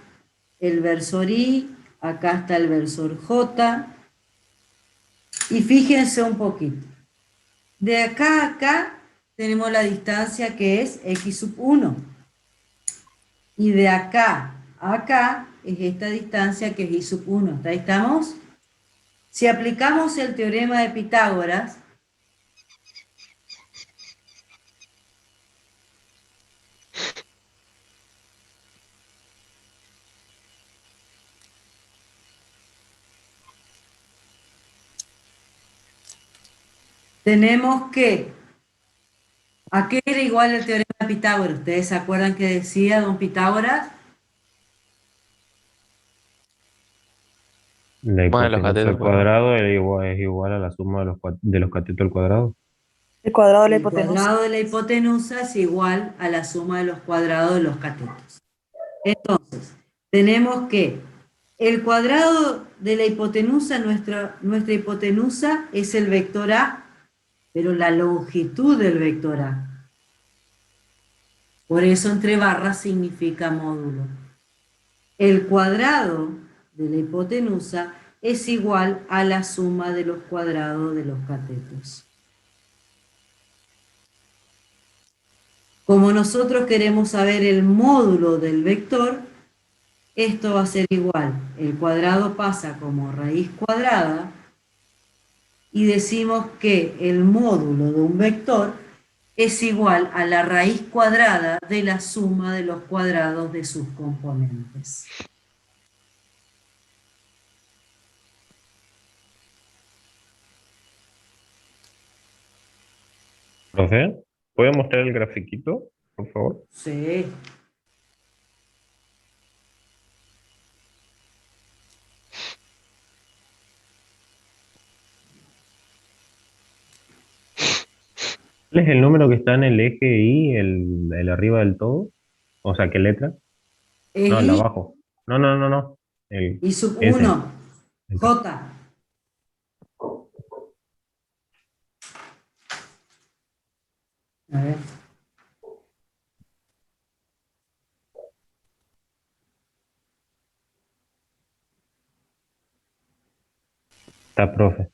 el versor I, acá está el versor J, y fíjense un poquito. De acá a acá tenemos la distancia que es x sub 1, y de acá a acá es esta distancia que es y sub 1. ¿Ahí estamos? Si aplicamos el teorema de Pitágoras, tenemos que, ¿a qué era igual el teorema de Pitágoras? ¿Ustedes se acuerdan que decía don Pitágoras? La Bueno, los hipotenusa catetos al cuadrado es igual a la suma de los catetos al cuadrado. El cuadrado de la El hipotenusa. cuadrado de la hipotenusa es igual a la suma de los cuadrados de los catetos. Entonces, tenemos que el cuadrado de la hipotenusa, nuestra hipotenusa es el vector A, pero la longitud del vector A. Por eso entre barras significa módulo. El cuadrado de la hipotenusa es igual a la suma de los cuadrados de los catetos. Como nosotros queremos saber el módulo del vector, esto va a ser igual. El cuadrado pasa como raíz cuadrada y decimos que el módulo de un vector es igual a la raíz cuadrada de la suma de los cuadrados de sus componentes. Profe, ¿puede mostrar el grafiquito, por favor? Sí. ¿Cuál es el número que está en el eje Y, el arriba del todo? O sea, ¿qué letra? Es No, el de I, abajo. No. El, I sub ese. 1, J. A ver. Está, profe.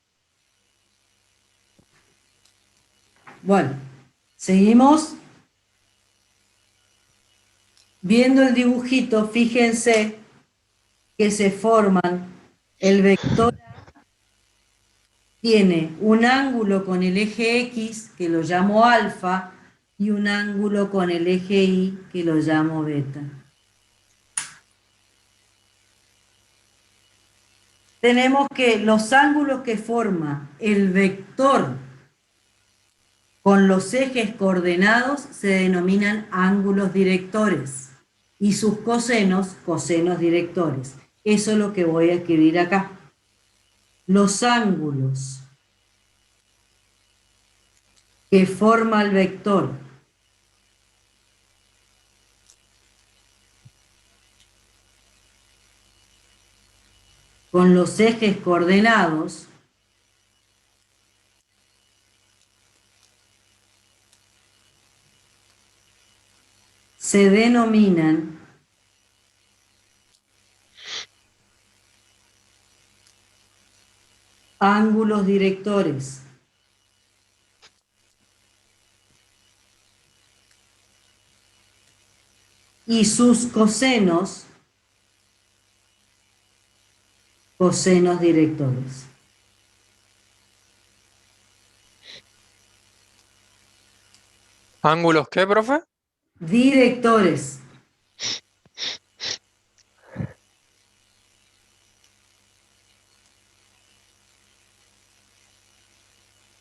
Bueno, seguimos viendo el dibujito. Fíjense que se forman, el vector tiene un ángulo con el eje X, que lo llamo alfa, y un ángulo con el eje Y, que lo llamo beta. Tenemos que los ángulos que forma el vector con los ejes coordenados se denominan ángulos directores y sus cosenos, cosenos directores. Eso es lo que voy a escribir acá. Los ángulos que forma el vector con los ejes coordenados se denominan ángulos directores. Y sus cosenos, cosenos directores. ¿Ángulos qué, profe? Directores.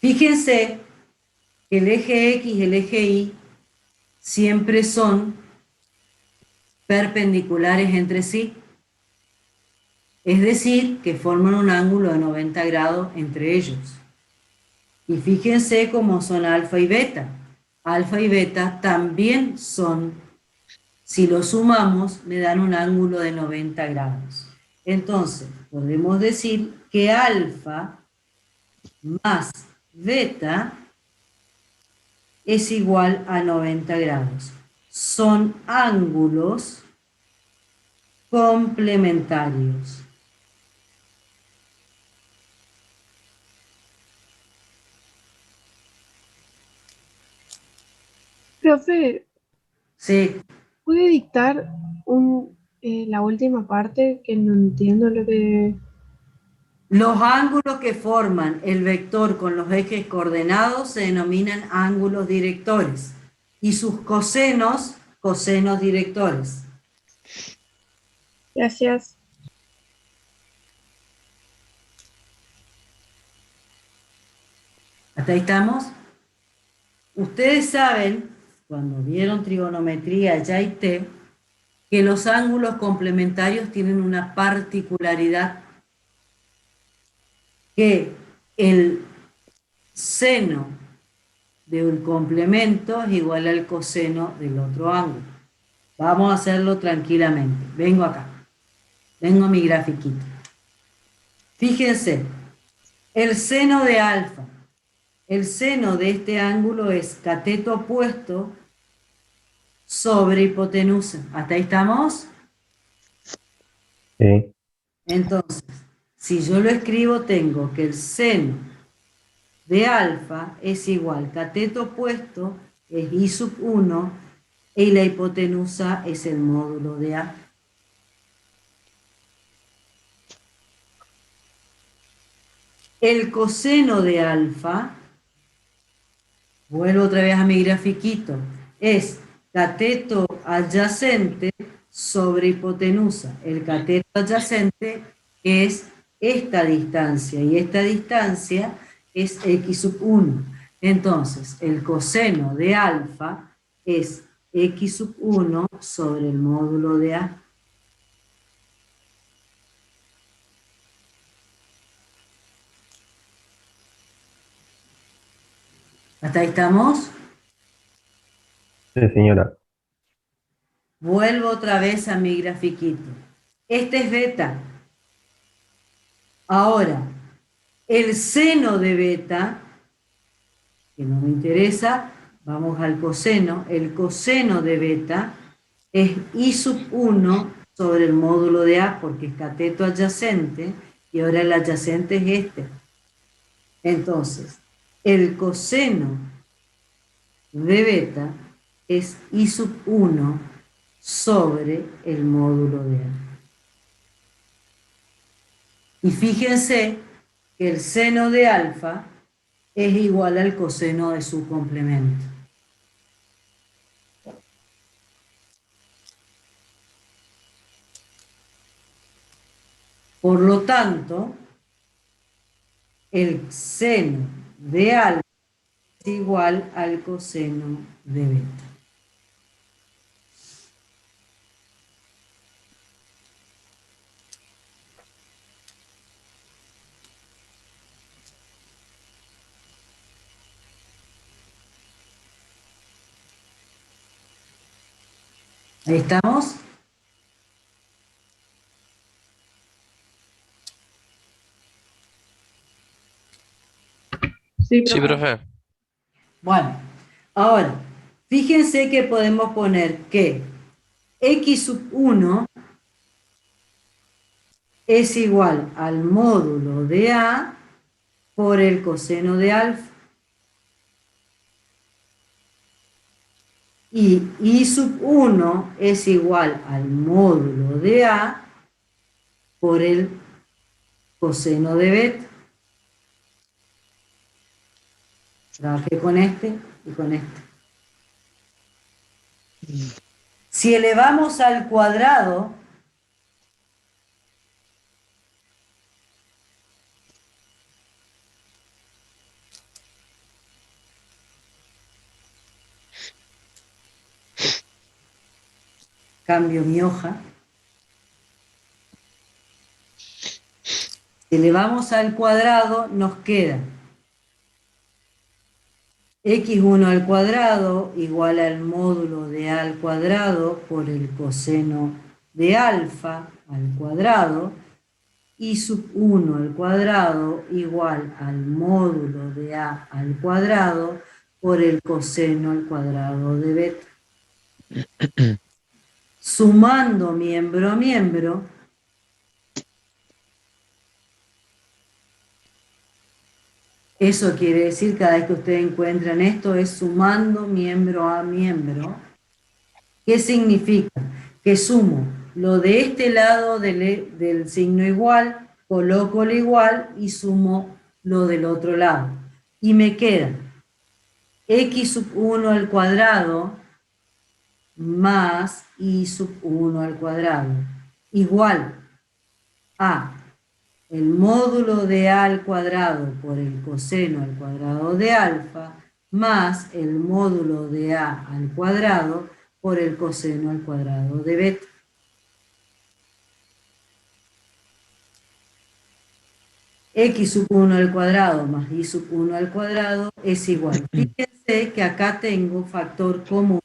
Fíjense que el eje X y el eje Y siempre son perpendiculares entre sí. Es decir, que forman un ángulo de 90 grados entre ellos. Y fíjense cómo son alfa y beta. Alfa y beta también son, si los sumamos, me dan un ángulo de 90 grados. Entonces, podemos decir que alfa más beta es igual a 90 grados. Son ángulos complementarios. Profe, Sí. ¿puede dictar la última parte que no entiendo lo que... Los ángulos que forman el vector con los ejes coordenados se denominan ángulos directores y sus cosenos, cosenos directores. Gracias. ¿Hasta ahí estamos? Ustedes saben, cuando vieron trigonometría ya y T, que los ángulos complementarios tienen una particularidad, que el seno de un complemento es igual al coseno del otro ángulo. Vamos a hacerlo tranquilamente. Vengo acá. Vengo a mi grafiquito. Fíjense, el seno de alfa. El seno de este ángulo es cateto opuesto sobre hipotenusa. ¿Hasta ahí estamos? Sí. Entonces, si yo lo escribo, tengo que el seno de alfa es igual, cateto opuesto es I sub 1 y la hipotenusa es el módulo de A. El coseno de alfa, vuelvo otra vez a mi grafiquito, es cateto adyacente sobre hipotenusa. El cateto adyacente es esta distancia y esta distancia es x sub 1. Entonces, el coseno de alfa es x sub 1 sobre el módulo de A. ¿Hasta ahí estamos? Sí, señora. Vuelvo otra vez a mi grafiquito. Este es beta. Ahora, el seno de beta, que no me interesa, vamos al coseno. El coseno de beta es I sub 1 sobre el módulo de A, porque es cateto adyacente, y ahora el adyacente es este. Entonces, el coseno de beta es I sub 1 sobre el módulo de A. Y fíjense que el seno de alfa es igual al coseno de su complemento. Por lo tanto, el seno de alfa es igual al coseno de beta. ¿Ahí estamos? Sí, Sí, profe. profe. Bueno, ahora, fíjense que podemos poner que x sub 1 es igual al módulo de A por el coseno de alfa. Y I sub 1 es igual al módulo de A por el coseno de beta. Trabajé con este y con este. Si elevamos al cuadrado, cambio mi hoja, Si elevamos al cuadrado, nos queda x1 al cuadrado igual al módulo de a al cuadrado por el coseno de alfa al cuadrado, y sub 1 al cuadrado igual al módulo de a al cuadrado por el coseno al cuadrado de beta. Sumando miembro a miembro, eso quiere decir, cada vez que ustedes encuentran esto, es sumando miembro a miembro. ¿Qué significa? Que sumo lo de este lado del signo igual, coloco el igual y sumo lo del otro lado. Y me queda x sub 1 al cuadrado más y sub 1 al cuadrado, igual a el módulo de a al cuadrado por el coseno al cuadrado de alfa, más el módulo de a al cuadrado por el coseno al cuadrado de beta. X sub 1 al cuadrado más y sub 1 al cuadrado es igual. Fíjense que acá tengo factor común,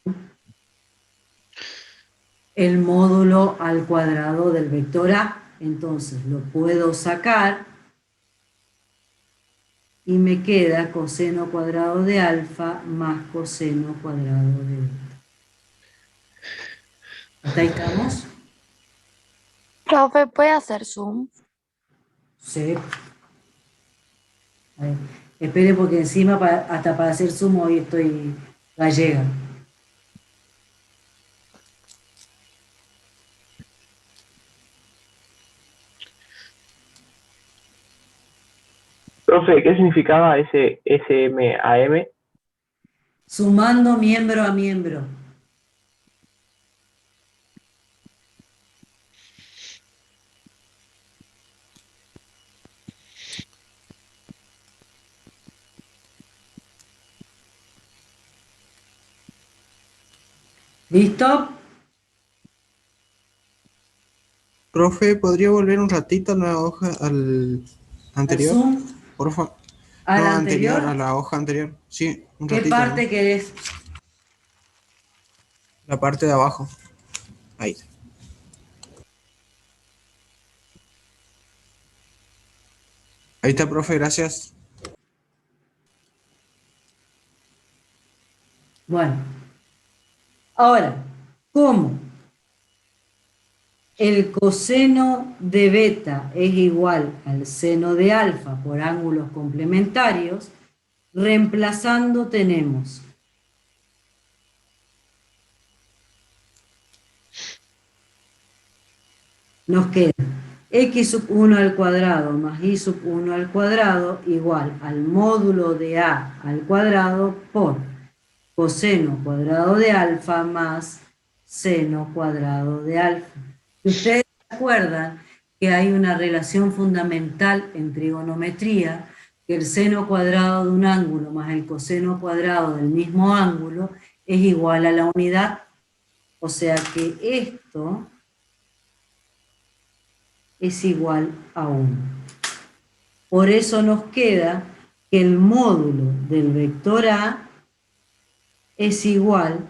el módulo al cuadrado del vector A. Entonces lo puedo sacar y me queda coseno cuadrado de alfa más coseno cuadrado de beta. ¿Hasta ahí estamos? Profe, ¿puede hacer zoom? Sí. A ver, espere porque encima hasta para hacer zoom hoy estoy gallega. Profe, ¿qué significaba ese SMAM? Sumando miembro a miembro. ¿Listo? Profe, ¿podría volver un ratito a la hoja anterior? Zoom? Por favor. ¿A No, la anterior, anterior? a la hoja anterior. Sí, un ¿Qué ratito. parte ¿no? querés? La parte de abajo. Ahí. Ahí está, profe, gracias. Bueno. Ahora, ¿cómo? El coseno de beta es igual al seno de alfa por ángulos complementarios. Reemplazando tenemos nos queda x sub 1 al cuadrado más y sub 1 al cuadrado igual al módulo de a al cuadrado por coseno cuadrado de alfa más seno cuadrado de alfa. Y ustedes se acuerdan que hay una relación fundamental en trigonometría, que el seno cuadrado de un ángulo más el coseno cuadrado del mismo ángulo es igual a la unidad. O sea que esto es igual a 1. Por eso nos queda que el módulo del vector A es igual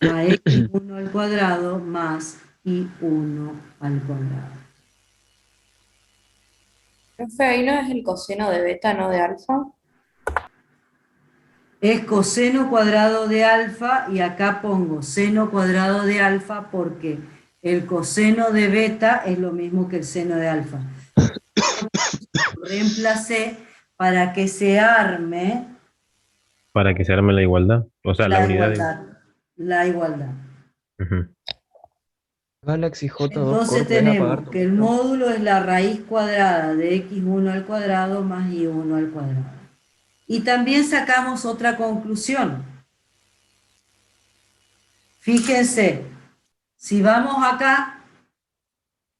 a x1 al cuadrado más y1 al cuadrado. Profe, ahí no es el coseno de beta, no de alfa. Es coseno cuadrado de alfa y acá pongo seno cuadrado de alfa porque el coseno de beta es lo mismo que el seno de alfa. Lo reemplacé para que se arme Para que se arme la igualdad. O sea, la unidad. la igualdad. Ujú. Galaxy J2 Entonces Core, ¿puedes apagar tenemos tu que el micrófono? módulo es la raíz cuadrada de x1 al cuadrado más y1 al cuadrado. Y también sacamos otra conclusión. Fíjense, si vamos acá,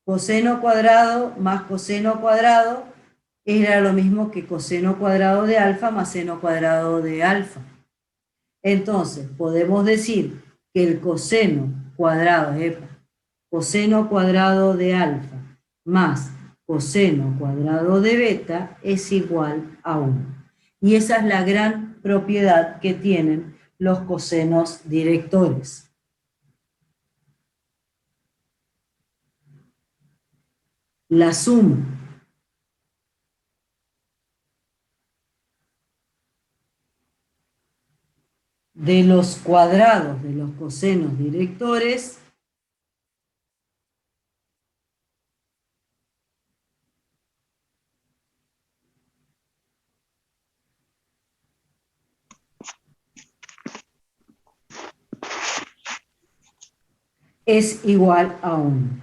coseno cuadrado más coseno cuadrado era lo mismo que coseno cuadrado de alfa más seno cuadrado de alfa. Entonces, podemos decir que el coseno cuadrado, coseno cuadrado de alfa más coseno cuadrado de beta es igual a 1. Y esa es la gran propiedad que tienen los cosenos directores. La suma de los cuadrados de los cosenos directores es igual a 1.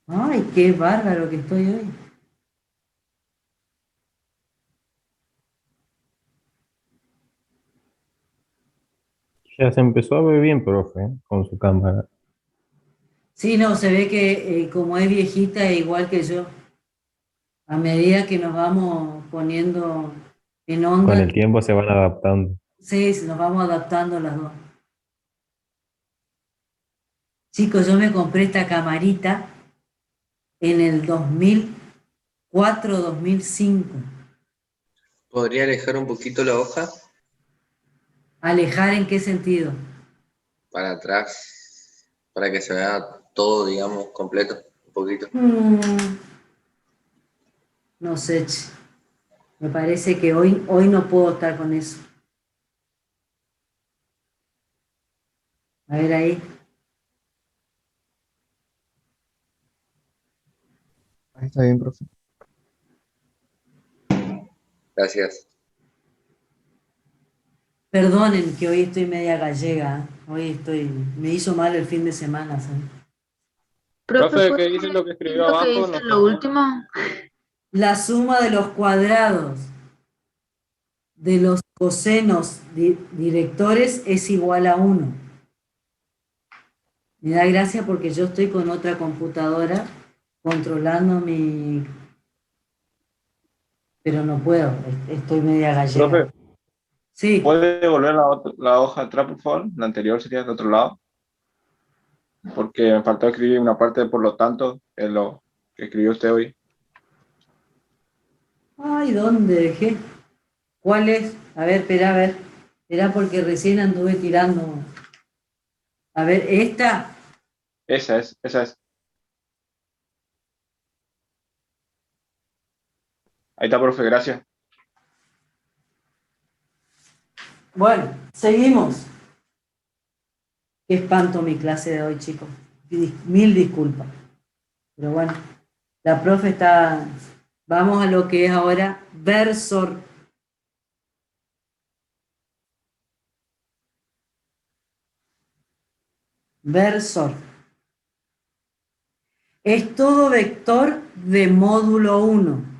Ay, qué bárbaro que estoy hoy. Ya se empezó a ver bien, profe, con su cámara. Sí, no, se ve que como es viejita, igual que yo, a medida que nos vamos poniendo en Con onda, el tiempo se van adaptando. sí, nos vamos adaptando las dos. Chicos, yo me compré esta camarita en el 2004-2005. ¿Podría alejar un poquito la hoja ¿Alejar en qué sentido? para atrás para que se vea todo, digamos, completo? Un poquito. No sé, che. Me parece que hoy no puedo estar con eso. A ver ahí. Ahí está bien, profe. Gracias. Perdonen que hoy estoy media gallega. Me hizo mal el fin de semana, ¿sabes? Profe, ¿qué dice lo que escribió Lo que abajo? dice No lo último. La suma de los cuadrados de los cosenos directores es igual a 1. Me da gracia porque yo estoy con otra computadora controlando pero no puedo, estoy media gallega. Profe, Sí. ¿puede devolver la hoja atrás, por favor? La anterior sería del otro lado. Porque me faltó escribir una parte, por lo tanto, en lo que escribió usted hoy. Ay, ¿dónde dejé? ¿Cuál es? A ver, espera, a ver. Espera porque recién anduve tirando. A ver, ¿esta? Esa es. Ahí está, profe, gracias. Bueno, seguimos. Qué espanto mi clase de hoy, chicos. Mil disculpas. Pero bueno, la profe está... Vamos a lo que es ahora versor. Versor. Es todo vector de módulo 1.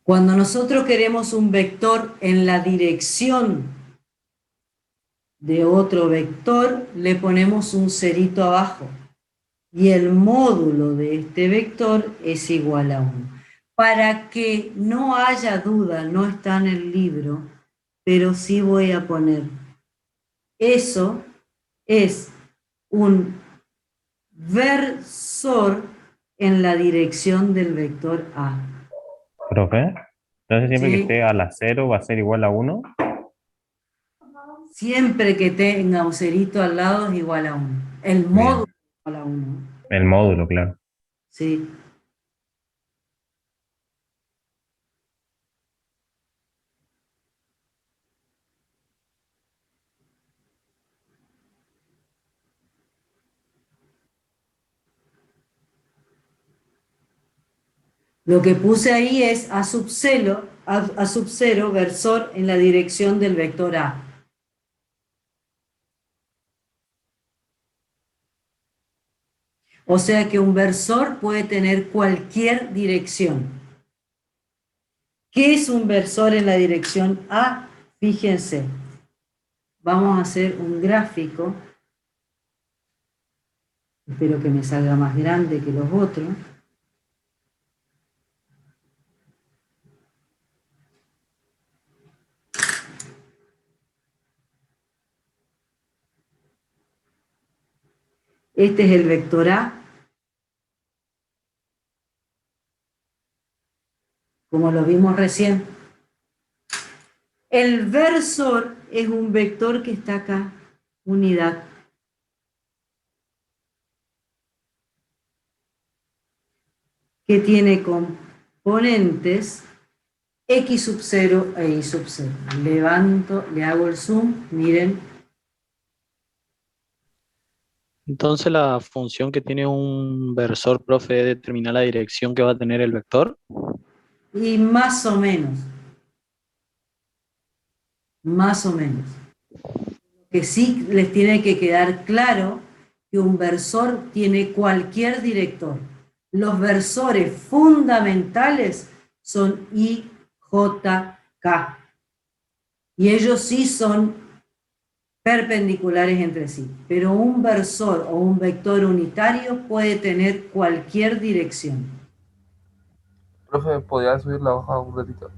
Cuando nosotros queremos un vector en la dirección de otro vector, le ponemos un cerito abajo. Y el módulo de este vector es igual a 1. Para que no haya duda, no está en el libro, pero sí voy a poner. Eso es un versor en la dirección del vector A. Profe, entonces siempre que Sí. esté a la 0 va a ser igual a 1. Siempre que tenga un cerito al lado es igual a 1. El módulo es igual a 1. El módulo, claro. Sí. Lo que puse ahí es a sub 0 versor en la dirección del vector A. O sea que un versor puede tener cualquier dirección. ¿Qué es un versor en la dirección A? Fíjense, vamos a hacer un gráfico. Espero que me salga más grande que los otros. Este es el vector A, como lo vimos recién. El versor es un vector que está acá, unidad. Que tiene componentes X sub 0 e Y sub 0. Levanto, le hago el zoom, miren. Entonces la función que tiene un versor, profe, es determinar la dirección que va a tener el vector. Y más o menos. Más o menos. Que sí les tiene que quedar claro que un versor tiene cualquier director. Los versores fundamentales son I, J, K. Y ellos sí son perpendiculares entre sí. Pero un versor o un vector unitario puede tener cualquier dirección. Profe, ¿podría subir la hoja un ratito?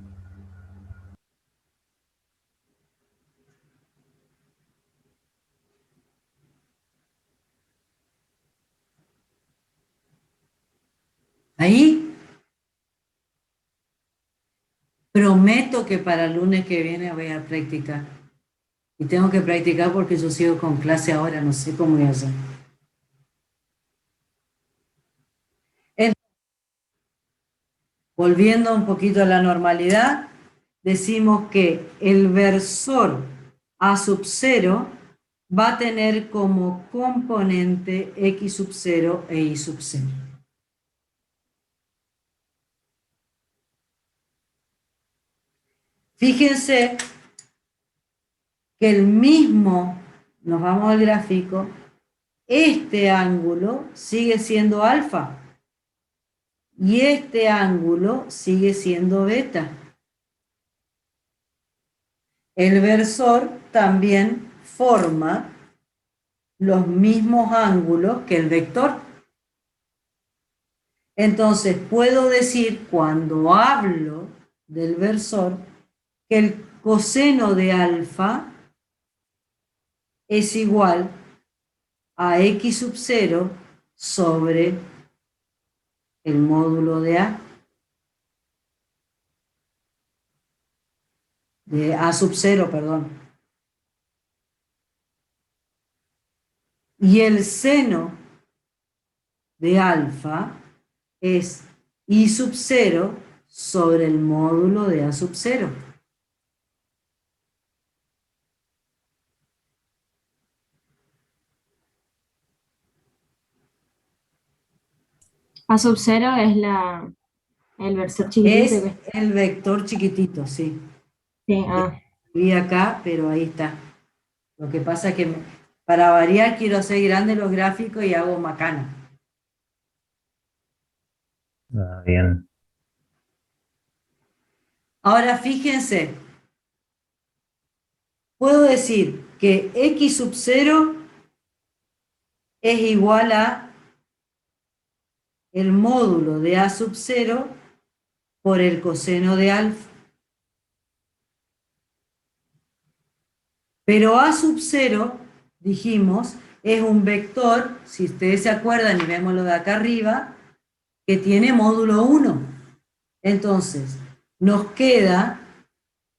Ahí prometo que para el lunes que viene voy a practicar. Y tengo que practicar porque yo sigo con clase ahora, no sé cómo voy a hacer. Volviendo un poquito a la normalidad, decimos que el versor A sub 0 va a tener como componente X sub 0 e Y sub 0. Fíjense que el mismo, nos vamos al gráfico, este ángulo sigue siendo alfa y este ángulo sigue siendo beta. El versor también forma los mismos ángulos que el vector. Entonces puedo decir, cuando hablo del versor, que el coseno de alfa es igual a X sub 0 sobre el módulo de A sub 0, perdón. Y el seno de alfa es I sub 0 sobre el módulo de A sub 0. A sub 0 es el versor chiquitito. Es el vector chiquitito, sí. Sí, Vi acá, pero ahí está. Lo que pasa es que para variar quiero hacer grandes los gráficos y hago macana. Bien. Ahora fíjense, puedo decir que X sub 0 es igual a el módulo de A sub 0 por el coseno de alfa. Pero A sub 0, dijimos, es un vector, si ustedes se acuerdan y vemos lo de acá arriba, que tiene módulo 1. Entonces, nos queda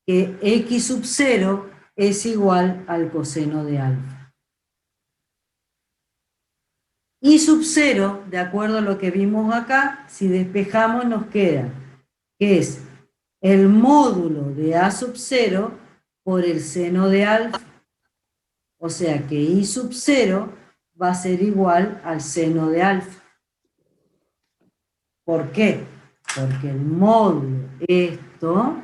que X sub 0 es igual al coseno de alfa. Y sub 0, de acuerdo a lo que vimos acá, si despejamos nos queda que es el módulo de A sub 0 por el seno de alfa. O sea que I sub 0 va a ser igual al seno de alfa. ¿Por qué? Porque el módulo, esto,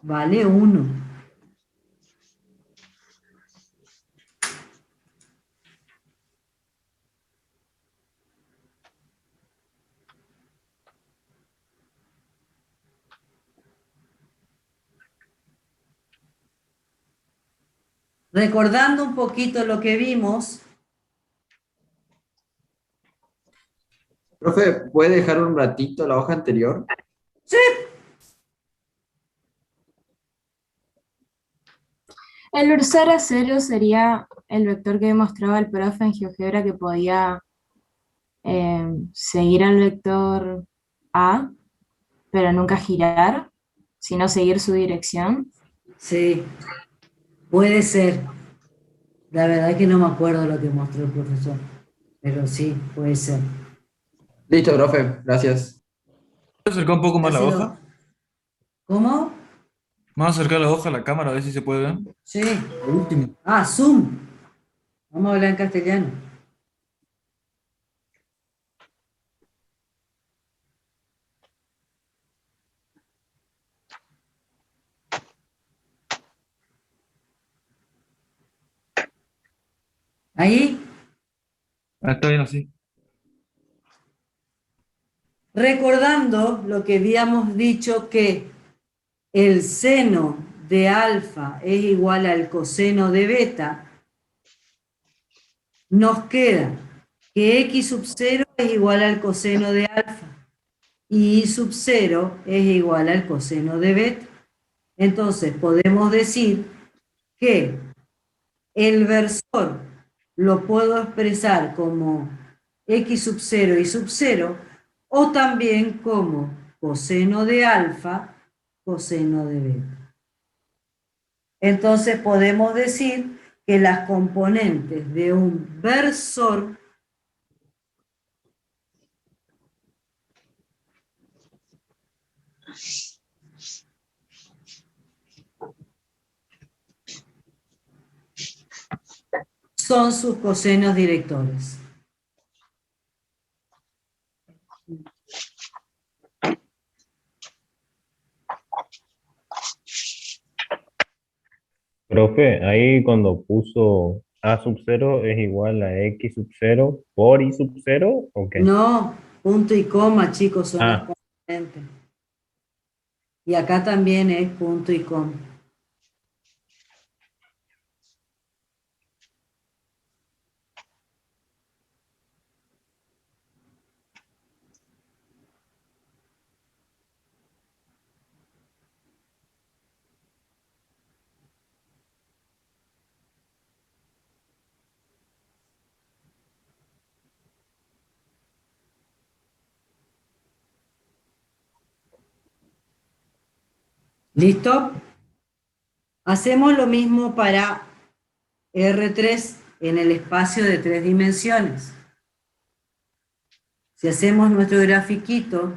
vale 1. Recordando un poquito lo que vimos, Profe, ¿puede dejar un ratito la hoja anterior? sí, El versor a cero sería el vector que mostraba el profe en GeoGebra que podía seguir al vector A, pero nunca girar, sino seguir su dirección. sí, puede ser. La verdad es que no me acuerdo lo que mostró el profesor, pero sí, puede ser. Listo, profe, gracias. ¿Puedes acercar un poco más Ya la se lo- hoja? ¿Cómo? Vamos a acercar la hoja a la cámara a ver si se puede ver. Sí. Lo último. Ah, Zoom. Vamos a hablar en castellano. Ahí, Ah, está bien así. recordando lo que habíamos dicho que el seno de alfa es igual al coseno de beta, nos queda que x sub 0 es igual al coseno de alfa y y sub 0 es igual al coseno de beta. Entonces podemos decir que el versor lo puedo expresar como x sub 0 y sub 0 o también como coseno de alfa, coseno de beta. Entonces podemos decir que las componentes de un versor son sus cosenos directores. Profe, ahí cuando puso A sub 0 es igual a X sub 0 por Y sub 0, ¿o qué? No, punto y coma, chicos, son las Ah, componentes. Y acá también es punto y coma. ¿Listo? Hacemos lo mismo para R3 en el espacio de 3 dimensiones. Si hacemos nuestro grafiquito,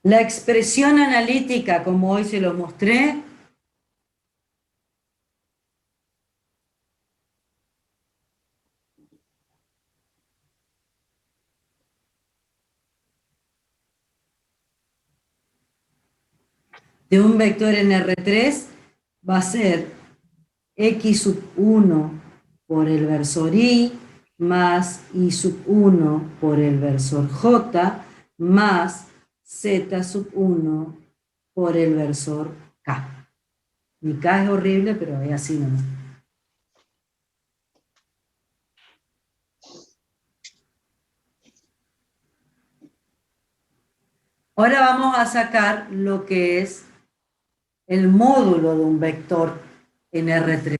la expresión analítica, como hoy se lo mostré, de un vector en R3 va a ser X sub 1 por el versor Y más Y sub 1 por el versor J más Z sub 1 por el versor K. Mi K es horrible, pero es así nomás. Ahora vamos a sacar lo que es el módulo de un vector en R3.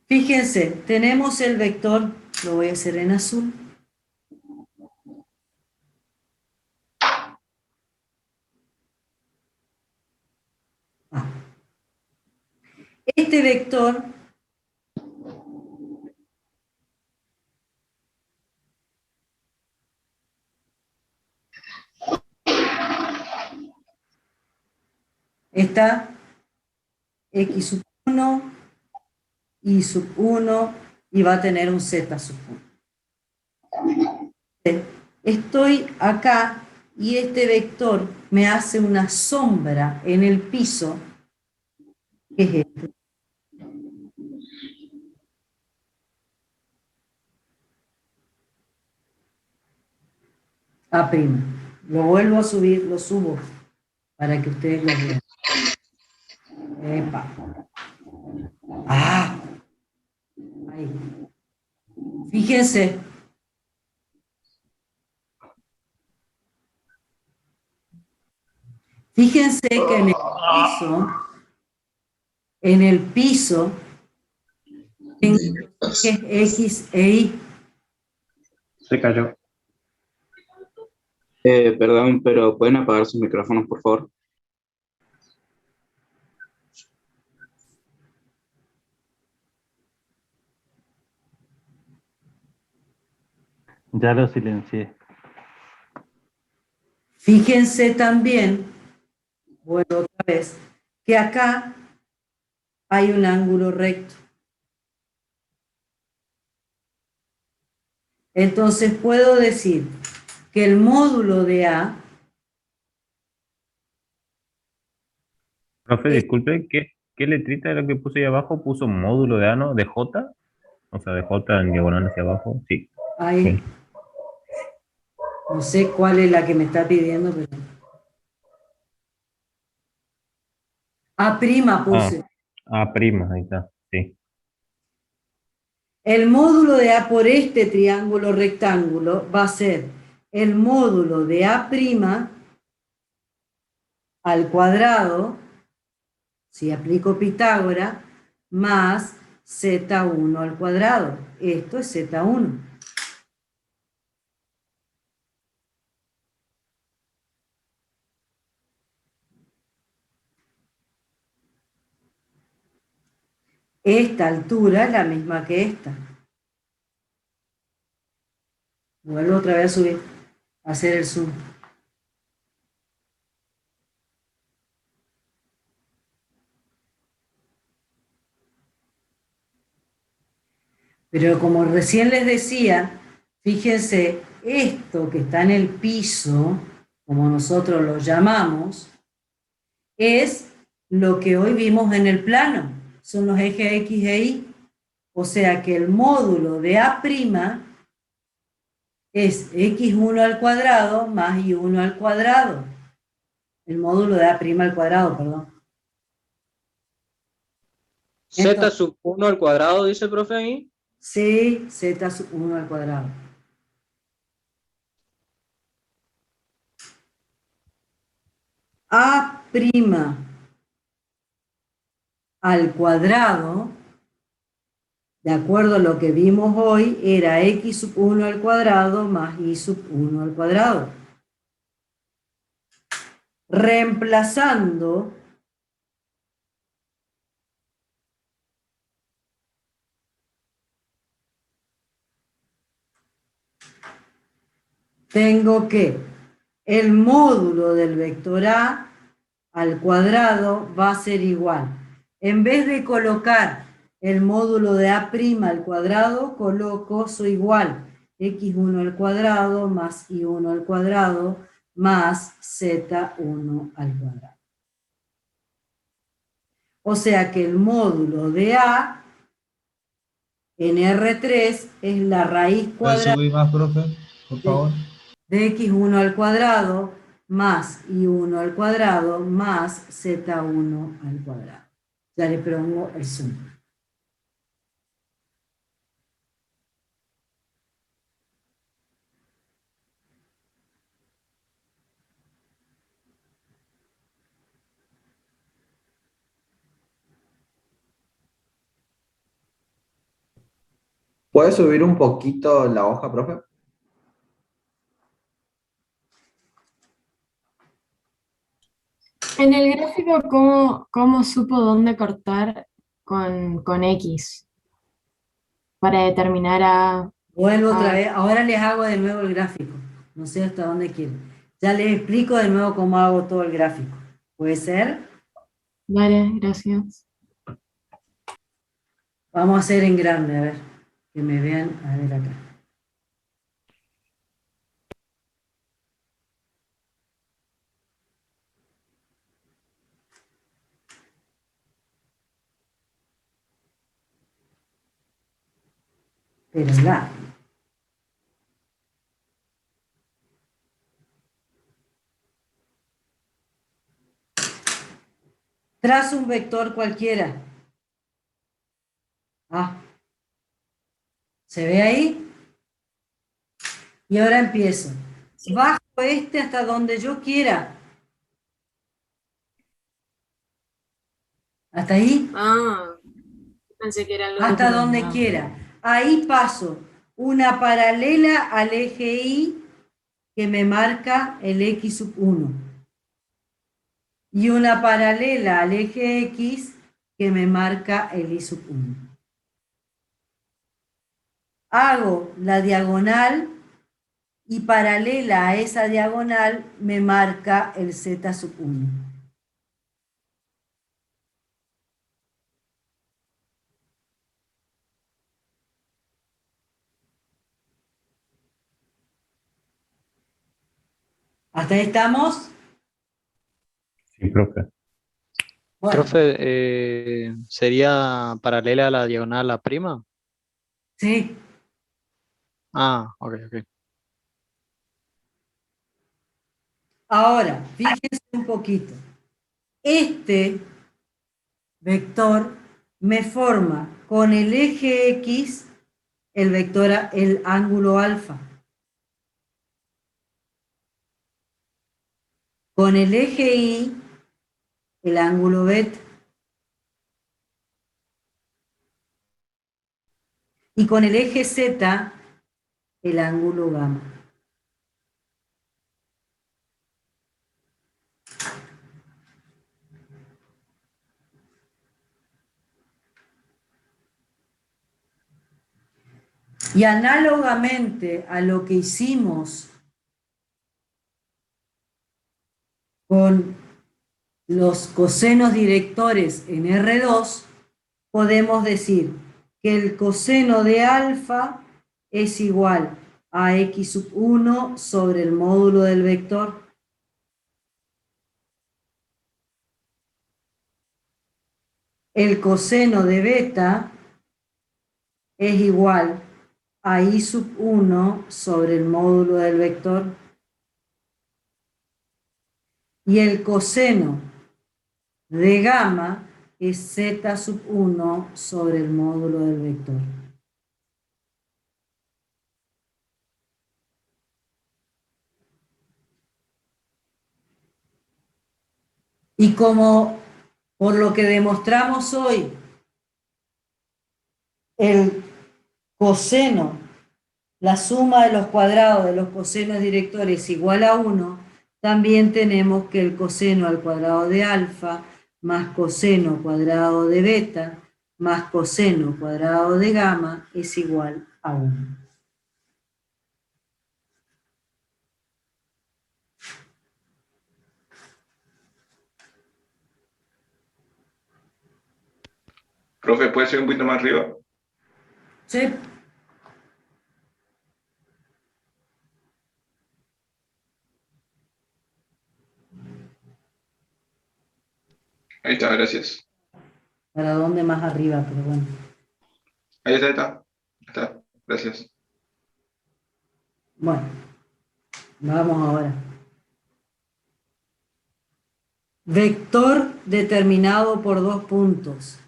Fíjense, tenemos el vector, lo voy a hacer en azul. Este vector Está X sub 1, Y sub 1, y va a tener un Z sub 1. Estoy acá, y este vector me hace una sombra en el piso, que es este. A'. Lo vuelvo a subir, lo subo, para que ustedes lo vean. Epa. Ah. Ahí. Fíjense. Fíjense que en el piso, tengo X e Y. Se cayó. Perdón, pero ¿pueden apagar sus micrófonos, por favor? Ya lo silencié. Fíjense también, vuelvo otra vez, que acá hay un ángulo recto. Entonces puedo decir que el módulo de A Profe, disculpe, ¿qué letrita era lo que puse ahí abajo? ¿Puso módulo de ano de J? O sea, de J en diagonal hacia abajo. Sí. ahí, Sí. no sé cuál es la que me está pidiendo, pero A' puse. A', ahí está. Sí. El módulo de A por este triángulo rectángulo va a ser el módulo de A' al cuadrado, si aplico Pitágoras, más Z1 al cuadrado. Esto es Z1. Esta altura es la misma que esta. Vuelvo otra vez a subir, a hacer el zoom. Pero como recién les decía, fíjense, esto que está en el piso, como nosotros lo llamamos, es lo que hoy vimos en el plano. Son los ejes X e Y. O sea que el módulo de A' es X1 al cuadrado más Y1 al cuadrado. El módulo de A' al cuadrado, perdón. Z sub 1 al cuadrado, dice el profe ahí. Sí, Z1 al cuadrado. A' al cuadrado, de acuerdo a lo que vimos hoy, era X sub 1 al cuadrado más Y sub 1 al cuadrado. Reemplazando tengo que el módulo del vector A al cuadrado va a ser igual. En vez de colocar el módulo de A' al cuadrado, coloco su igual. X1 al cuadrado más Y1 al cuadrado más Z1 al cuadrado. O sea que el módulo de A en R3 es la raíz ¿Puedes cuadrada subir más, profe? Por favor. de X1 al cuadrado más Y1 al cuadrado más Z1 al cuadrado. Ya le pongo el zoom. ¿Puede subir un poquito la hoja, profe? En el gráfico, ¿cómo supo dónde cortar con X para determinar Vuelvo otra a- vez. Ahora les hago de nuevo el gráfico. No sé hasta dónde quieren. Ya les explico de nuevo cómo hago todo el gráfico. ¿Puede ser? Dale, gracias. Vamos a hacer en grande, a ver, que me vean, a ver acá. Pero la. Trazo un vector cualquiera. Ah, ¿se ve ahí? Y ahora empiezo. Bajo este hasta donde yo quiera. ¿Hasta ahí? Ah, pensé que era el Hasta otro. donde quiera. Ahí paso una paralela al eje Y que me marca el X sub 1. Y una paralela al eje X que me marca el Y sub 1. Hago la diagonal y paralela a esa diagonal me marca el Z sub 1. ¿Hasta ahí estamos? Sí, profe. Bueno. Profe, ¿sería paralela a la diagonal a prima? Sí. Ah, ok, ok. Ahora, fíjense un poquito. Este vector me forma con el eje X el ángulo alfa. Con el eje Y el ángulo beta. Y con el eje Z el ángulo gamma. Y análogamente a lo que hicimos con los cosenos directores en R2, podemos decir que el coseno de alfa es igual a X sub 1 sobre el módulo del vector. El coseno de beta es igual a I sub 1 sobre el módulo del vector. Y el coseno de gamma es Z sub 1 sobre el módulo del vector. Y como por lo que demostramos hoy, el coseno, la suma de los cuadrados de los cosenos directores es igual a 1, también tenemos que el coseno al cuadrado de alfa más coseno cuadrado de beta más coseno cuadrado de gamma es igual a 1. Profe, ¿puede ser un poquito más arriba? Sí. Ahí está, gracias. ¿Para dónde más arriba? Pero bueno. Ahí está, ahí está. Está, gracias. Bueno, vamos ahora. Vector determinado por dos puntos.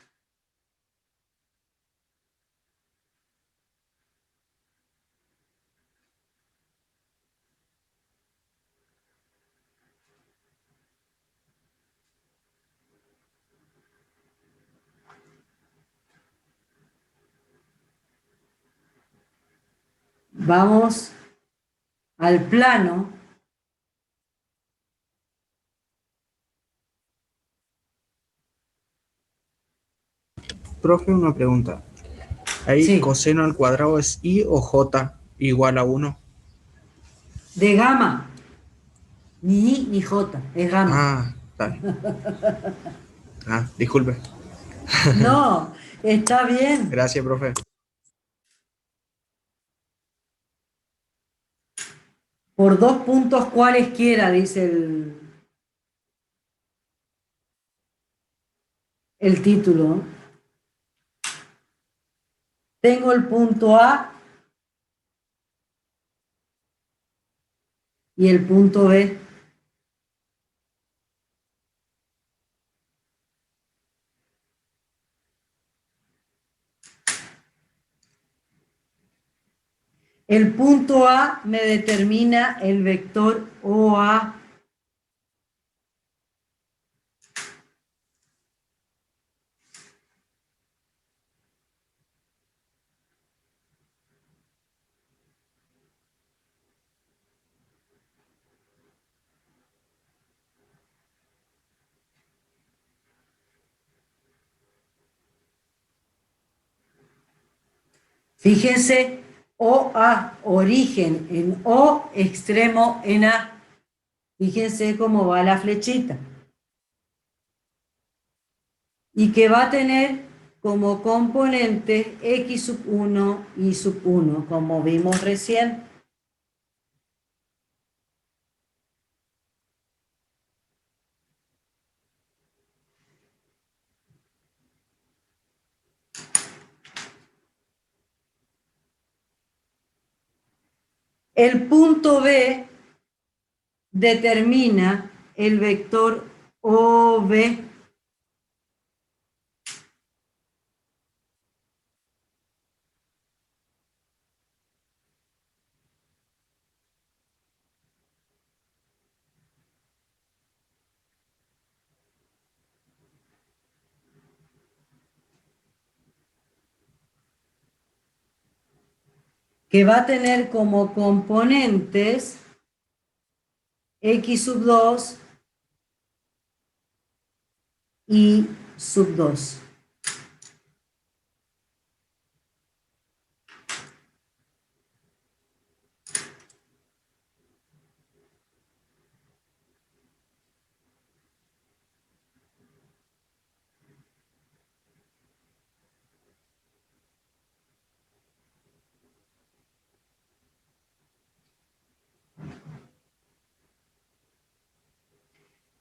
Vamos al plano. Profe, una pregunta. ¿Ahí Sí. coseno al cuadrado es I o J igual a 1? De gamma. Ni I ni J, es gamma. Ah, dale. Ah, disculpe. No, está bien. Gracias, profe. Por 2 puntos cualesquiera, dice el título. Tengo el punto A y el punto B. El punto A me determina el vector OA. Fíjense, OA, origen en O, extremo en A. Fíjense cómo va la flechita. Y que va a tener como componente X sub 1 y sub 1, como vimos recién. El punto B determina el vector OB. Que va a tener como componentes X sub 2 y sub 2.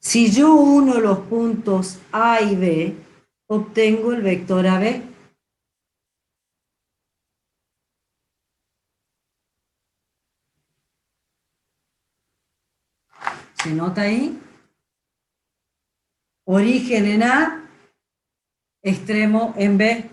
Si yo uno los puntos A y B, obtengo el vector AB. ¿Se nota ahí? Origen en A, extremo en B.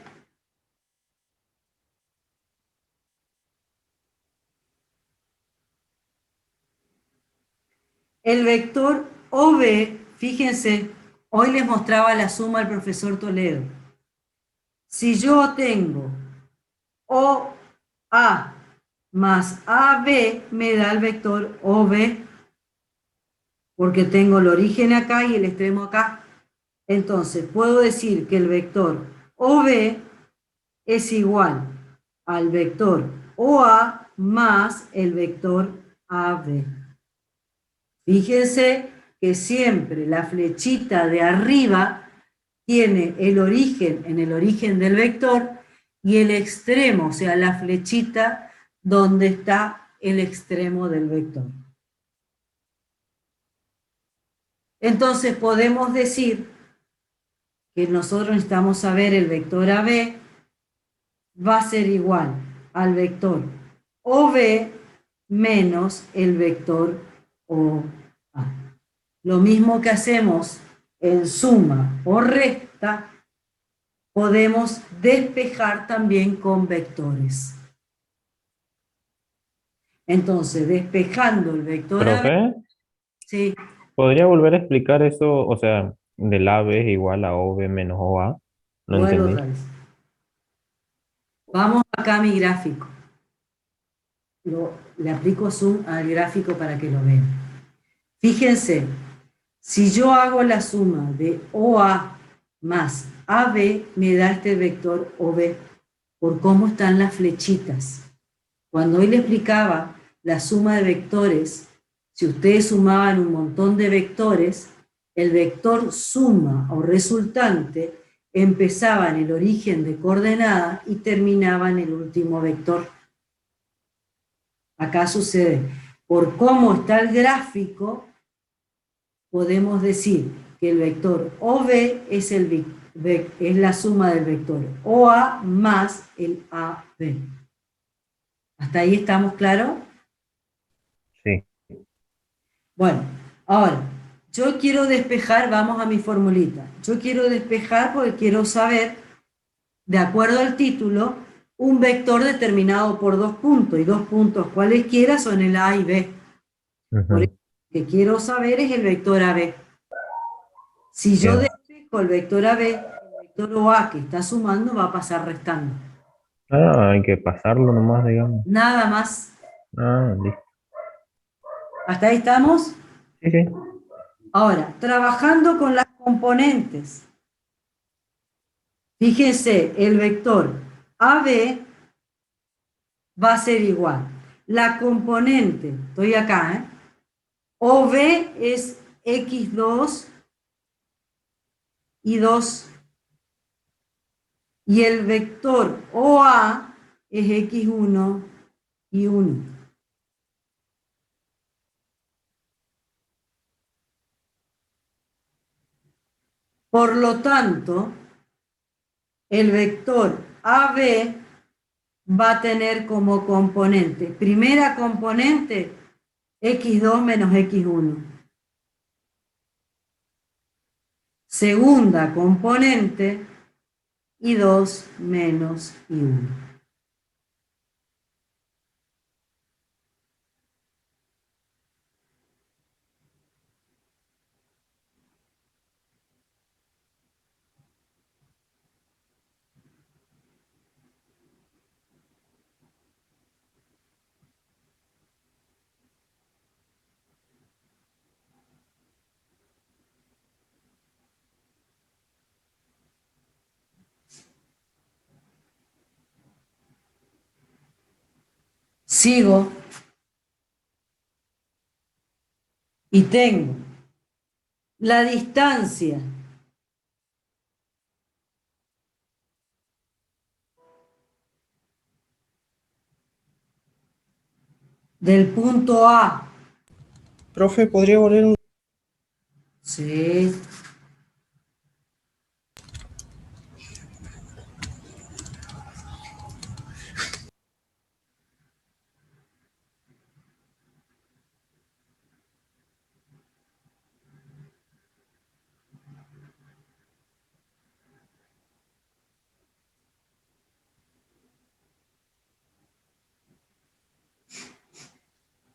El vector OB, fíjense, hoy les mostraba la suma al profesor Toledo. Si yo tengo OA más AB, me da el vector OB, porque tengo el origen acá y el extremo acá. Entonces, puedo decir que el vector OB es igual al vector OA más el vector AB. Fíjense que siempre la flechita de arriba tiene el origen en el origen del vector y el extremo, o sea, la flechita donde está el extremo del vector. Entonces podemos decir que nosotros necesitamos saber el vector AB va a ser igual al vector OB menos el vector OA. Lo mismo que hacemos en suma o resta, podemos despejar también con vectores. Entonces, despejando el vector AB, Profe, sí, ¿podría volver a explicar eso? O sea, del AB es igual a OB menos OA. No vuelvo entendí. otra vez. Vamos acá a mi gráfico. Le aplico zoom al gráfico para que lo vean. Fíjense, si yo hago la suma de OA más AB, me da este vector OB, por cómo están las flechitas. Cuando hoy le explicaba la suma de vectores, si ustedes sumaban un montón de vectores, el vector suma o resultante empezaba en el origen de coordenada y terminaba en el último vector. Acá sucede, por cómo está el gráfico, podemos decir que el vector OB es, es la suma del vector OA más el AB. ¿Hasta ahí estamos claros? Sí. Bueno, ahora, yo quiero despejar, vamos a mi formulita. Yo quiero despejar porque quiero saber, de acuerdo al título, un vector determinado por 2 puntos, y 2 puntos cualesquiera son el A y B. Por eso, lo que quiero saber es el vector AB. Si yo despejo el vector AB, el vector OA que está sumando va a pasar restando. Ah, hay que pasarlo nomás, digamos. Nada más. Ah, listo. ¿Hasta ahí estamos? Sí, sí. Ahora, trabajando con las componentes. Fíjense, el vector AB va a ser igual. La componente, estoy acá, OB es X2 y 2. Y el vector OA es X1 y 1. Por lo tanto, el vector AB va a tener como componente, primera componente, X2 menos X1. Segunda componente, Y2 menos Y1. Sigo y tengo la distancia del punto A. Profe, ¿podría volver un... Sí.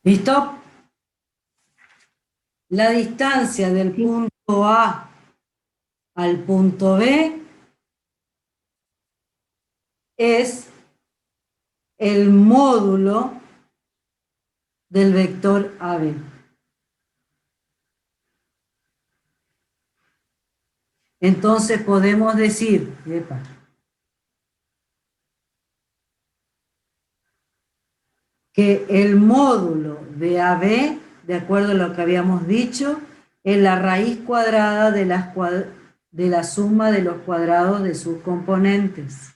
¿Listo? La distancia del punto A al punto B es el módulo del vector AB. Entonces podemos decir, que el módulo de AB, de acuerdo a lo que habíamos dicho, es la raíz cuadrada de la suma de los cuadrados de sus componentes.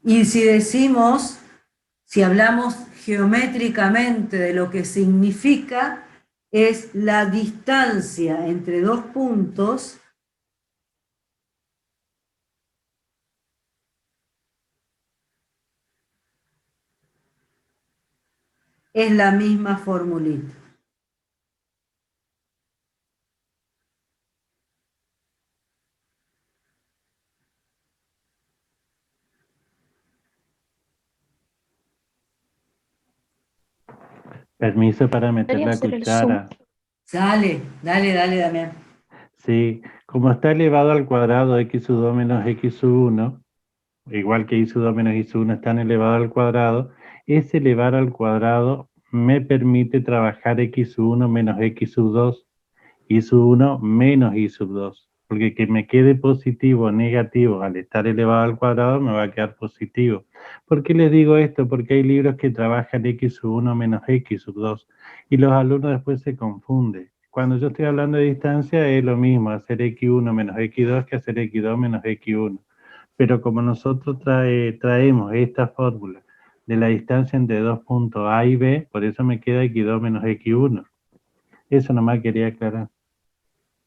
Y si decimos, si hablamos geométricamente de lo que significa, es la distancia entre dos puntos es la misma formulita. Permiso para meter Podría la ser el cuchara. Dale, Damián. Sí, como está elevado al cuadrado x sub 2 menos x sub 1, igual que y sub 2 menos y sub 1 están elevados al cuadrado, ese elevar al cuadrado me permite trabajar x sub 1 menos x sub 2, y sub 1 menos y sub 2. porque que me quede positivo o negativo al estar elevado al cuadrado me va a quedar positivo. ¿Por qué les digo esto? Porque hay libros que trabajan x sub 1 menos x sub 2 y los alumnos después se confunden. Cuando yo estoy hablando de distancia es lo mismo hacer x1 menos x2 que hacer x2 menos x1. Pero como nosotros traemos esta fórmula de la distancia entre dos puntos A y B, por eso me queda x2 menos x1. Eso nomás quería aclarar.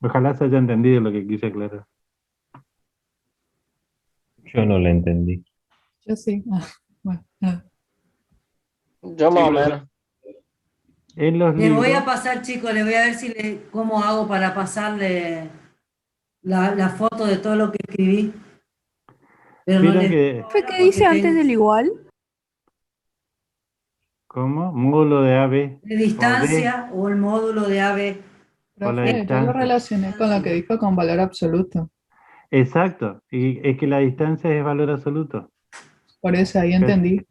Ojalá se haya entendido lo que quise aclarar. Yo no lo entendí. Yo sí. Bueno, Yo más o menos. En los Les voy libros, a pasar, chicos, les voy a ver cómo hago para pasarle la foto de todo lo que escribí. Pero no vieron les que, Profe, ¿qué dice antes del igual? ¿cómo? Módulo de AB de o D distancia o el módulo de AB. o la profe, yo lo distancia. relacioné con lo que dijo con valor absoluto. Exacto, y es que la distancia es valor absoluto. Por eso ahí Pero- entendí.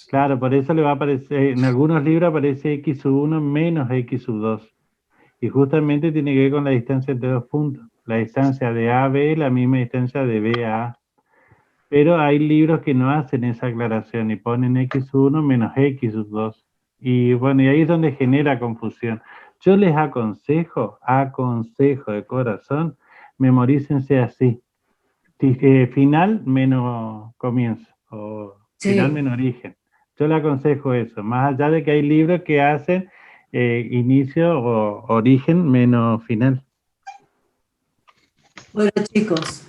Claro, por eso le va a aparecer, en algunos libros aparece x sub 1 menos x sub 2. Y justamente tiene que ver con la distancia entre dos puntos. La distancia de A a B es la misma distancia de B a A. Pero hay libros que no hacen esa aclaración y ponen x sub 1 menos x sub 2. Y bueno, y ahí es donde genera confusión. Yo les aconsejo de corazón, memorícense así. Final menos comienzo, o Sí. final menos origen. Yo le aconsejo eso, más allá de que hay libros que hacen inicio o origen menos final. Bueno, chicos,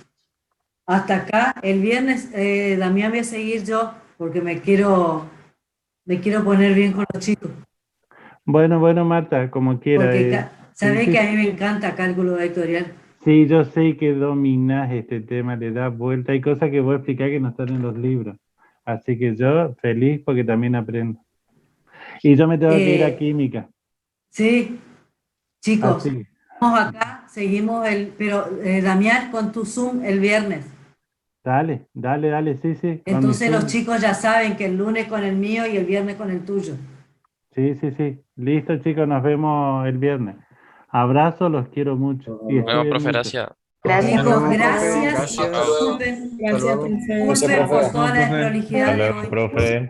hasta acá. El viernes, Damián, voy a seguir yo porque me quiero poner bien con los chicos. Bueno, Marta, como quiera. Porque sabés sí, que a mí me encanta cálculo vectorial. sí, yo sé que dominás este tema, le das vuelta. Hay cosas que voy a explicar que no están en los libros. Así que yo feliz porque también aprendo. Y yo me tengo que ir a química. Sí, chicos, Así. vamos acá, seguimos pero Damián, con tu Zoom el viernes. Dale, sí. con mi Entonces los Zoom. chicos ya saben que el lunes con el mío y el viernes con el tuyo. Sí. Listo, chicos, nos vemos el viernes. Abrazo, los quiero mucho. Y Bueno, estudien profe, mucho. gracias. Chicos, gracias. Gracias. Disculpen Gracias, profe. por toda la desprolijidad Hasta de luego, hoy. profe.